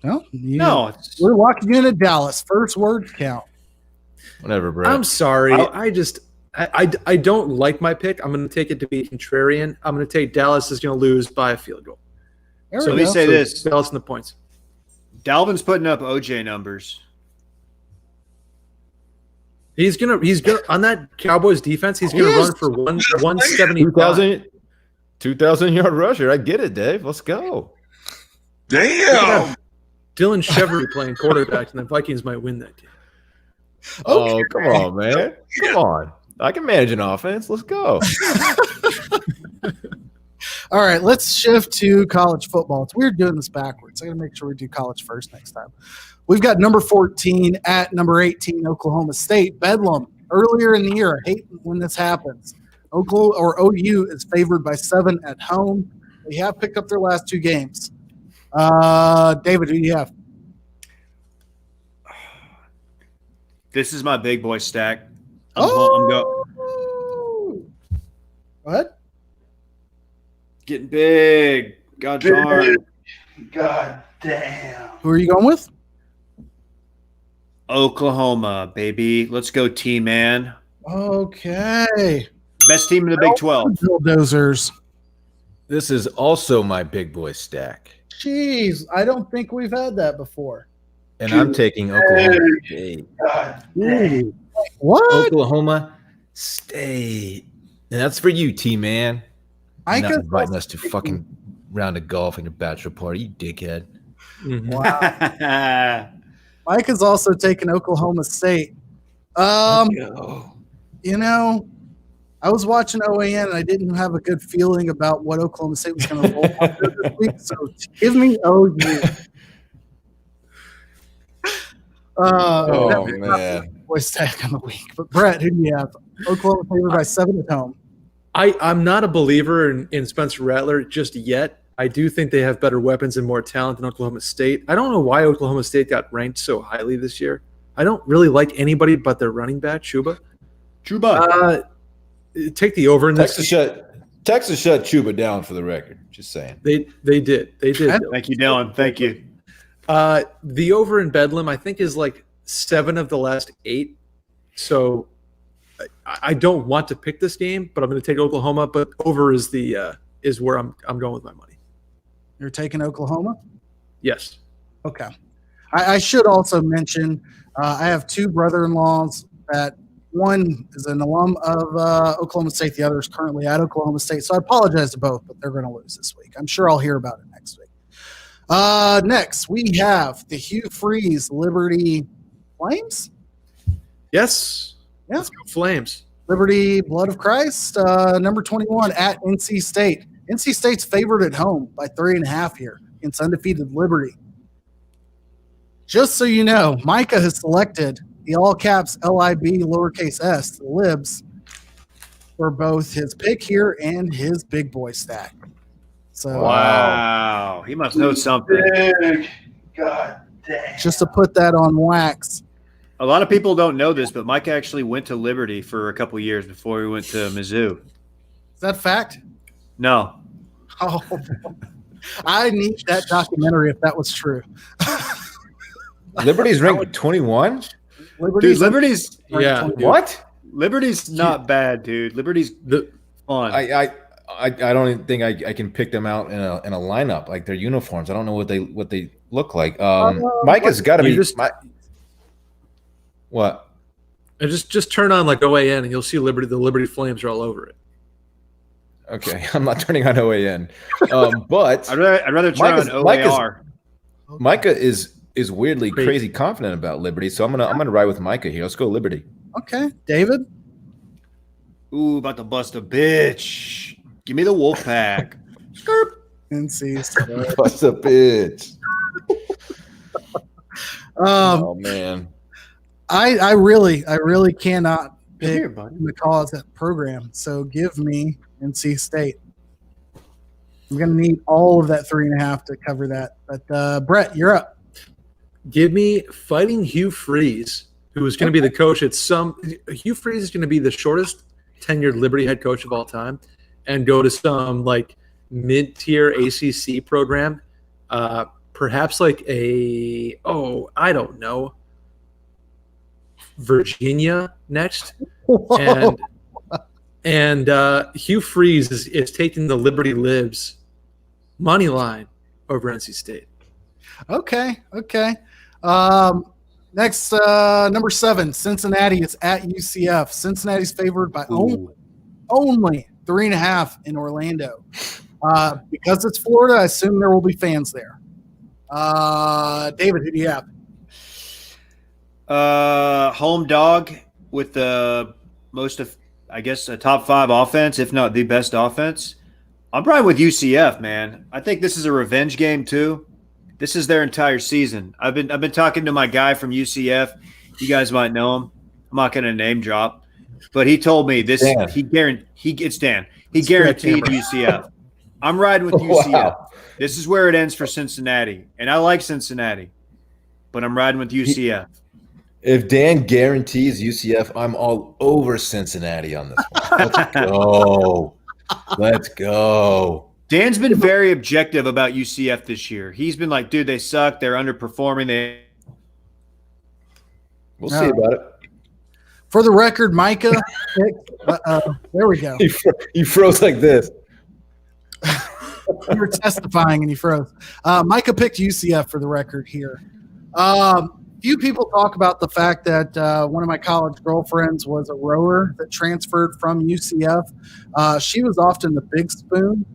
No, No. we're locking in at Dallas. First word count. Whatever, bro. I'm sorry. I don't like my pick. I'm going to take it to be contrarian. I'm going to take Dallas is going to lose by a field goal. There So we let me go. say this. Dallas in the points. Dalvin's putting up OJ numbers. He's gonna on that Cowboys defense. He's gonna run for 175. 2,000 yard rusher. I get it, Dave. Let's go. Damn. Dylan Chevrolet playing quarterback, and the Vikings might win that game. Oh, come on, man. Come on. I can manage an offense. Let's go. All right, let's shift to college football. It's weird doing this backwards. I got to make sure we do college first next time. We've got number 14 at number 18, Oklahoma State. Bedlam. Earlier in the year, I hate when this happens. OU is favored by 7 at home. They have picked up their last 2 games. David, who do you have? This is my big boy stack. Go ahead. Getting big. God darn. God damn. Who are you going with? Oklahoma, baby. Let's go, T-Man. Okay. Best team in the Big 12. Bulldozers. This is also my big boy stack. Jeez, I don't think we've had that before. And I'm taking Oklahoma State. God damn. What? Oklahoma State. And that's for you, T-Man. I Not could inviting us to fucking round of golf and your bachelor party, you dickhead. Mike has also taken Oklahoma State. You know, I was watching OAN and I didn't have a good feeling about what Oklahoma State was going to roll out there this week. So give me OU. Oh, that was man. boy stack on the week. But Brett, who do you have? Oklahoma favored by 7 at home. I'm not a believer in Spencer Rattler just yet. I do think they have better weapons and more talent than Oklahoma State. I don't know why Oklahoma State got ranked so highly this year. I don't really like anybody but their running back, Chuba. Take the over in this. Texas shut Chuba down for the record. Just saying. They did. Thank you, Dylan. Thank you. The over in Bedlam, I think, is like 7 of the last 8. So I don't want to pick this game, but I'm going to take Oklahoma. But over is where I'm going with my money. You're taking Oklahoma? Yes. Okay. I should also mention I have 2 brother-in-laws that one is an alum of Oklahoma State. The other is currently at Oklahoma State. So I apologize to both, but they're going to lose this week. I'm sure I'll hear about it next week. Next, we have the Hugh Freeze Liberty Flames. Yes. Yeah. Let's go Flames. Liberty Blood of Christ, number 21 at NC State. NC State's favored at home by 3.5 here against undefeated Liberty. Just so you know, Micah has selected the all caps LIB lowercase s, the libs, for both his pick here and his big boy stack. So Wow. He must know something. Big. God damn. just to put that on wax. A lot of people don't know this, but Mike actually went to Liberty for a couple years before he went to Mizzou. Is that fact? No. Oh, I need that documentary if that was true. Liberty's ranked 21. Dude, Liberty's Yeah. dude. What? Liberty's not bad, dude. Liberty's fun. I don't even think I can pick them out in a lineup, like their uniforms. I don't know what they look like. Micah's got to be. What? And just turn on like OAN and you'll see the Liberty Flames are all over it. Okay, I'm not turning on OAN, but I'd rather try on OAR. Micah is weirdly crazy confident about Liberty, so I'm gonna ride with Micah here. Let's go Liberty. Okay, David. Ooh, about to bust a bitch. Give me the wolf pack. NC State. Bust a bitch. Oh man, I really cannot Come pick here, buddy. the cause that program. So give me NC State. I'm gonna need all of that 3.5 to cover that. But Brett, you're up. Give me Fighting Hugh Freeze, who is going to be the coach at Hugh Freeze is going to be the shortest tenured Liberty head coach of all time and go to some like mid-tier ACC program, perhaps like I don't know, Virginia next. And Hugh Freeze is taking the Liberty Libs money line over NC State. Okay. Next, number 7, Cincinnati is at UCF. Cincinnati's favored by only 3.5 in Orlando. Because it's Florida, I assume there will be fans there. David, who do you have? Home dog with the most of, I guess, a top 5 offense, if not the best offense. I'm probably with UCF, man. I think this is a revenge game too. This is their entire season. I've been talking to my guy from UCF. You guys might know him. I'm not going to name drop, but he told me this. Dan. He guaranteed UCF. I'm riding with UCF. Wow. This is where it ends for Cincinnati, and I like Cincinnati, but I'm riding with UCF. If Dan guarantees UCF, I'm all over Cincinnati on this one. Let's go. Let's go. Dan's been very objective about UCF this year. He's been like, dude, they suck. They're underperforming. We'll see about it. For the record, Micah. There we go. He froze like this. You were testifying and you froze. Micah picked UCF for the record here. Few people talk about the fact that one of my college girlfriends was a rower that transferred from UCF. She was often the big spoon.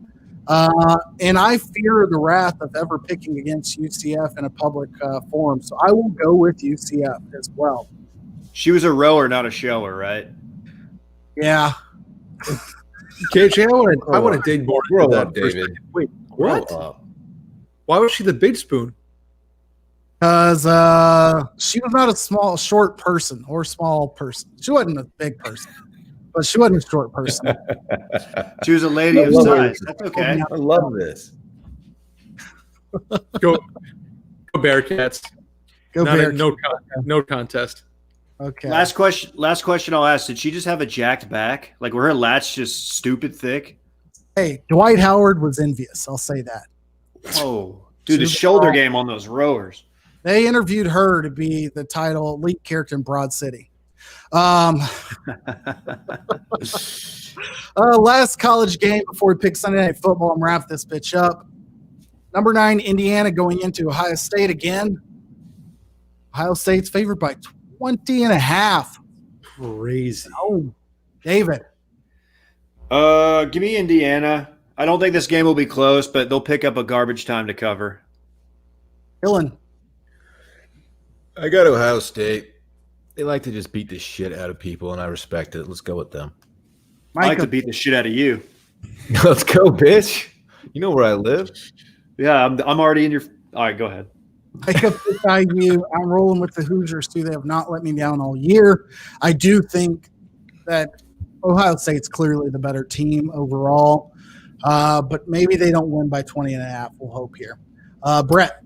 And I fear the wrath of ever picking against UCF in a public forum. So I will go with UCF as well. She was a rower, not a shower, right? Yeah. KJ, I want to dig more Grow into up, that. David. Wait, Grow what? up. Why was she the big spoon? Because she was not a short person or small person. She wasn't a big person, but she wasn't a short person. She was a lady of size. That's okay. I love this. Go Bearcats. Go Bear. No contest. Okay. Last question I'll ask. Did she just have a jacked back? Like, were her lats just stupid thick? Hey, Dwight Howard was envious. I'll say that. Oh, dude, the shoulder game on those rowers. They interviewed her to be the title lead character in Broad City. Last college game before we pick Sunday Night Football and wrap this bitch up. Number 9, Indiana going into Ohio State again. Ohio State's favored by 20.5. Crazy. Oh, David. Give me Indiana. I don't think this game will be close, but they'll pick up a garbage time to cover. Dylan. I got Ohio State. They like to just beat the shit out of people, and I respect it. Let's go with them. I like Micah. to beat the shit out of you. Let's go, bitch. You know where I live. Yeah, I'm already in your. All right, go ahead. I got this IU. I'm rolling with the Hoosiers too. They have not let me down all year. I do think that Ohio State's clearly the better team overall, but maybe they don't win by 20.5. We'll hope here. Brett.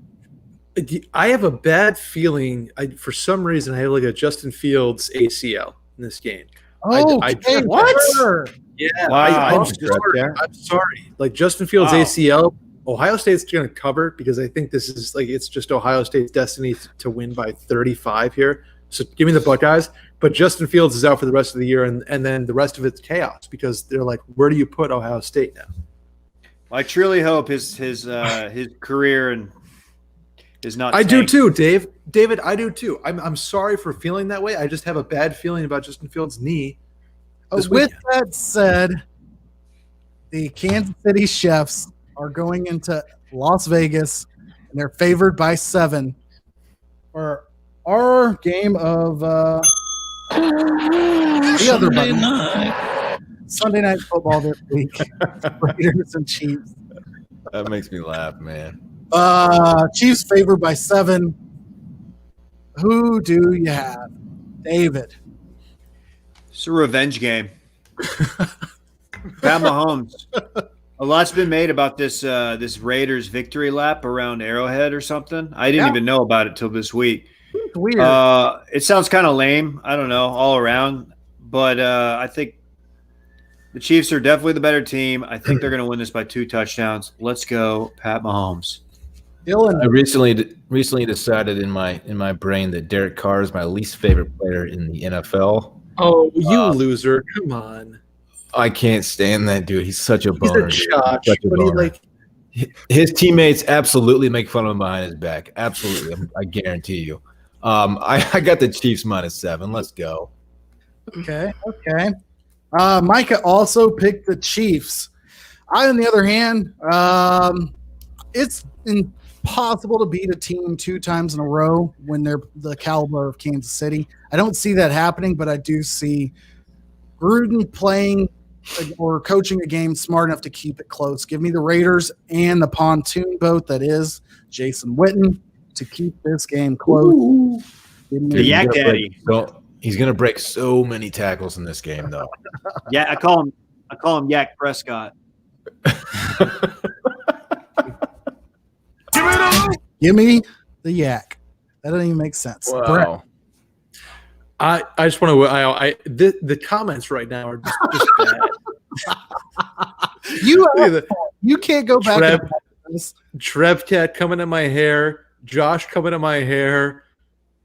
I have a bad feeling. For some reason, I have like a Justin Fields ACL in this game. Oh, what? Yeah, Wow. I'm sorry. Like Justin Fields ACL, Ohio State's going to cover because I think this is like it's just Ohio State's destiny to win by 35 here. So give me the Buckeyes. But Justin Fields is out for the rest of the year, and then the rest of it's chaos because they're like, where do you put Ohio State now? I truly hope his career and is not. I do too, Dave. David, I do too. I'm sorry for feeling that way. I just have a bad feeling about Justin Fields' knee. With that said, the Kansas City Chiefs are going into Las Vegas, and they're favored by 7 for our game of the other Sunday night football this week. Raiders and Chiefs. That makes me laugh, man. Chiefs favored by 7. Who do you have? David. It's a revenge game. Pat Mahomes. A lot's been made about this Raiders victory lap around Arrowhead or something. I didn't even know about it till this week. It's weird. It sounds kind of lame. I don't know, all around. But I think the Chiefs are definitely the better team. I think they're going to win this by 2 touchdowns. Let's go, Pat Mahomes. Dylan. I recently decided in my brain that Derek Carr is my least favorite player in the NFL. Oh, you loser! Come on. I can't stand that dude. He's such a He's boner. a jock. His teammates absolutely make fun of him behind his back. Absolutely, I guarantee you. I got the Chiefs -7. Let's go. Okay. Micah also picked the Chiefs. I, on the other hand, it's impossible to beat a team 2 times in a row when they're the caliber of Kansas City. I don't see that happening, but I do see Gruden playing or coaching a game smart enough to keep it close. Give me the Raiders and the pontoon boat that is Jason Witten to keep this game close. The Yak Daddy. He's going to break so many tackles in this game, though. Yeah, I call him Yak Prescott. Give me the Yak. That doesn't even make sense. Wow. Brett. I just want to. The comments right now are just bad. You can't go back. Trev Cat coming at my hair. Josh coming at my hair.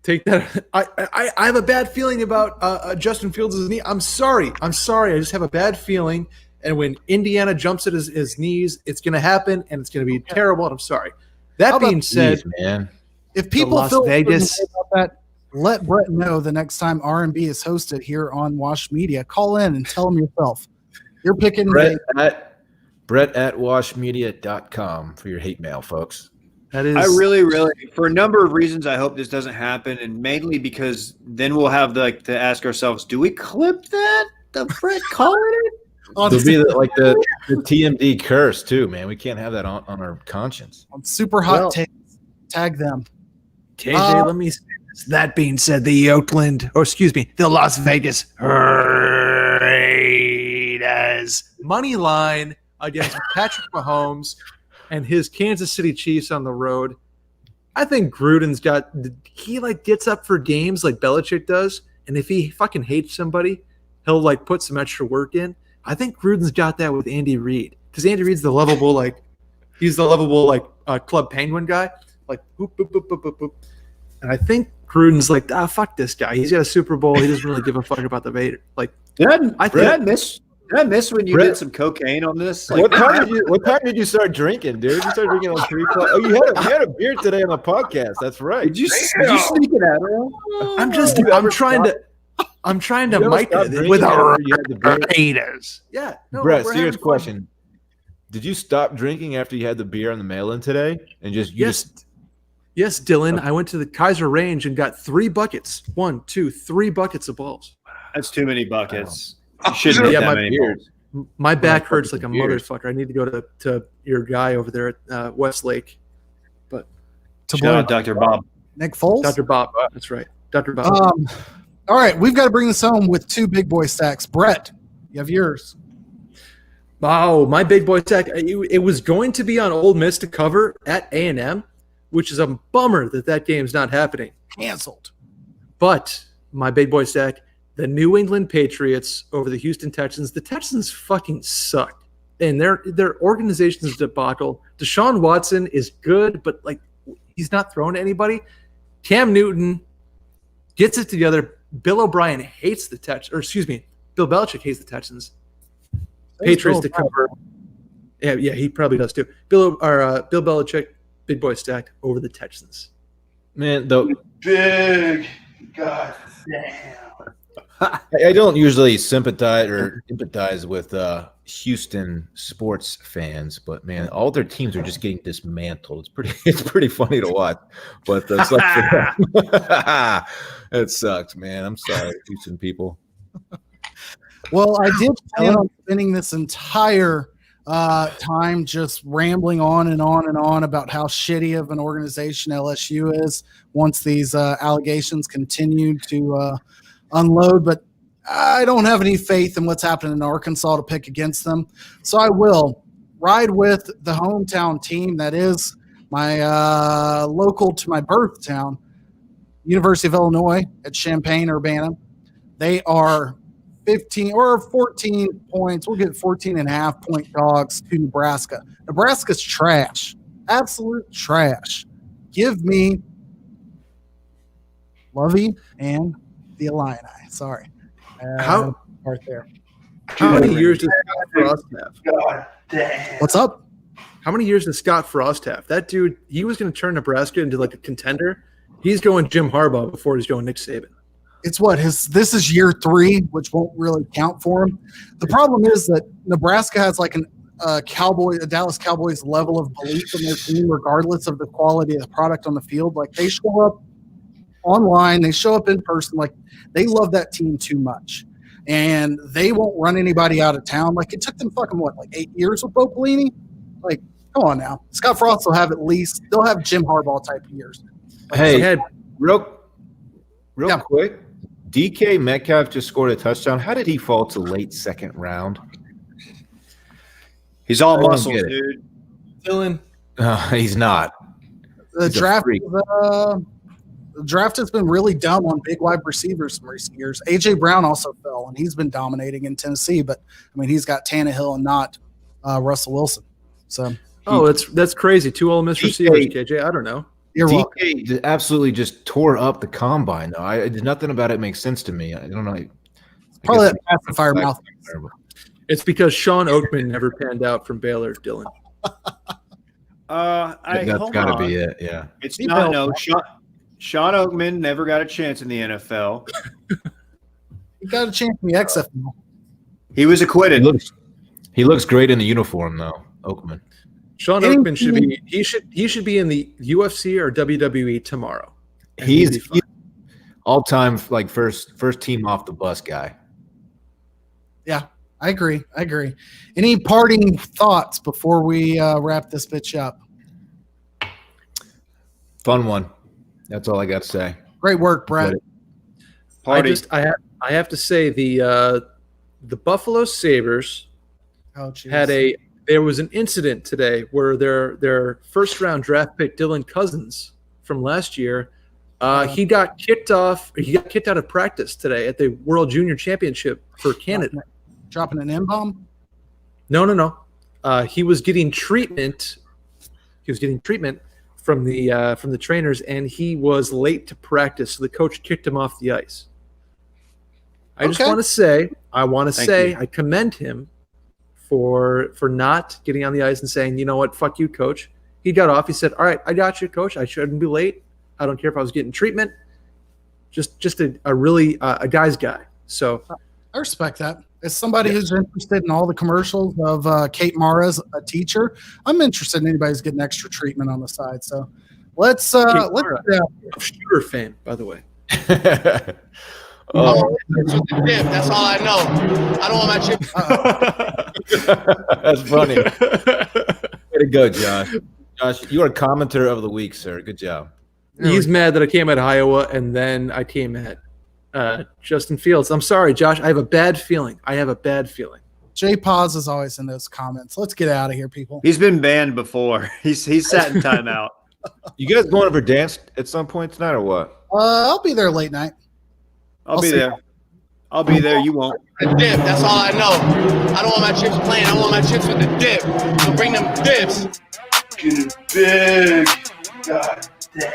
Take that. I have a bad feeling about Justin Fields' knee. I'm sorry. I just have a bad feeling. And when Indiana jumps at his knees, it's going to happen, and it's going to be terrible. And I'm sorry. That being said, man, if people Las feel Vegas about that, let Brett know the next time R&B is hosted here on Wash Media. Call in and tell him yourself. You're picking Brett at washmedia.com for your hate mail, folks. that is. I really, for a number of reasons, I hope this doesn't happen, and mainly because then we'll have to ask ourselves: do we clip that? The Brett calling it? It'll be the TMD curse too, man. We can't have that on our conscience. on Super Hot Takes. Tag them. KJ, let me say this. That being said, the Las Vegas Raiders money line against Patrick Mahomes and his Kansas City Chiefs on the road. I think Gruden's gets up for games like Belichick does, and if he fucking hates somebody, he'll put some extra work in. I think Gruden's got that with Andy Reid because Andy Reid's the lovable Club Penguin guy. Boop, boop, boop, boop, boop, boop. And I think Gruden's fuck this guy. He's got a Super Bowl. He doesn't really give a fuck about the Vader. Did I miss when you did some cocaine on this? What time did you start drinking, dude? You started drinking on 3 o'clock. Oh, you had a beer today on the podcast. That's right. Did you sneak it out? I'm trying to mic it with our Raiders. Yeah. No, Brett, serious question. Did you stop drinking after you had the beer on the mail-in today? And Yes, Dylan. I went to the Kaiser Range and got 3 buckets. 1, 2, 3 buckets of balls. That's too many buckets. You shouldn't have that many beers. My back hurts like a motherfucker. I need to go to your guy over there at Westlake. But shout out Dr. Bob. Nick Foles? Dr. Bob. That's right. Dr. Bob. All right, we've got to bring this home with two big boy stacks. Brett, you have yours. Wow, my big boy stack. It was going to be on Ole Miss to cover at A&M, which is a bummer that game's not happening. Canceled. But my big boy stack, the New England Patriots over the Houston Texans. The Texans fucking suck. And their organization's debacle. Deshaun Watson is good, but like he's not throwing to anybody. Cam Newton gets it together. Bill O'Brien hates the Texans. Or excuse me, Bill Belichick hates the Texans. Patriots to cover. Yeah, he probably does too. Bill Belichick, big boy stack over the Texans. Man, though, Big. God damn. I don't usually sympathize or empathize with Houston sports fans, but man, all their teams are just getting dismantled. It's pretty funny to watch, but it sucks for them. It sucks, man. I'm sorry, Houston people. Well, I did plan on spending this entire time just rambling on and on and on about how shitty of an organization LSU is once these allegations continue to unload, but I don't have any faith in what's happening in Arkansas to pick against them. So I will ride with the hometown team that is my local to my birth town, University of Illinois at Champaign-Urbana. They are 15 or 14 points. We'll get 14 and a half point dogs to Nebraska. Nebraska's trash. Absolute trash. Give me Lovey and the Illini. Sorry. How right there. How many years does Scott Frost have? God damn. What's up? How many years does Scott Frost have? That dude, he was going to turn Nebraska into like a contender. He's going Jim Harbaugh before he's going Nick Saban. It's what this is year 3, which won't really count for him. The problem is that Nebraska has like a Dallas Cowboys level of belief in their team, regardless of the quality of the product on the field. Like they show up online, they show up in person. Like they love that team too much, and they won't run anybody out of town. Like it took them fucking 8 years with Bo Pelini. Like, come on now. Scott Frost will have they'll have Jim Harbaugh type of years. Like, Hey, real quick, DK Metcalf just scored a touchdown. How did he fall to late second round? He's all I don't muscles, get it. dude. Dylan, He's not. The He's a draft, freak. the draft has been really dumb on big wide receivers in recent years. A.J. Brown also fell, and he's been dominating in Tennessee. But, I mean, he's got Tannehill and not Russell Wilson. So that's crazy. 2 Ole Miss receivers, KJ. I don't know. you're welcome. DK absolutely just tore up the combine. Though nothing about it makes sense to me. I don't know. Probably that pacifier mouth. It's because Sean Oakman never panned out from Baylor, Dylan. That's got to be it. Yeah. It's not. No, Sean Oakman never got a chance in the NFL. He got a chance in the XFL. He was acquitted. He looks great in the uniform, though. Oakman. Sean Oakman should be in the UFC or WWE tomorrow. He's all time like first team off the bus guy. Yeah, I agree. Any parting thoughts before we wrap this bitch up? Fun one. That's all I got to say. Great work, Brett. Party. I have to say the Buffalo Sabres Oh, geez. there was an incident today where their first round draft pick Dylan Cousins from last year he got kicked out of practice today at the World Junior Championship for Canada. Dropping an M-bomb? No. He was getting treatment. From the trainers, and he was late to practice, so the coach kicked him off the ice. I just want to say, I commend him for not getting on the ice and saying, you know what, fuck you, coach. He got off. He said, all right, I got you, coach. I shouldn't be late. I don't care if I was getting treatment. Just a really a guy's guy. So I respect that. As somebody who's interested in all the commercials of Kate Mara's a teacher, I'm interested in anybody who's getting extra treatment on the side. So let's shooter fame, by the way. That's all I know. I don't want my chip. That's funny. Way to go, Josh. Josh, you are commentator of the week, sir. Good job. He's mad that I came at Iowa and then I came at Justin Fields. I'm sorry, Josh. I have a bad feeling. Jay Paz is always in those comments. Let's get out of here, people. He's been banned before. He's sat in timeout. You guys going over dance at some point tonight or what? I'll be there late night. I'll be there. I'll be there. You won't. The dip, that's all I know. I don't want my chips plain. I want my chips with the dip. So bring them dips. Getting big. God damn.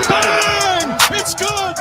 Bang! It's good.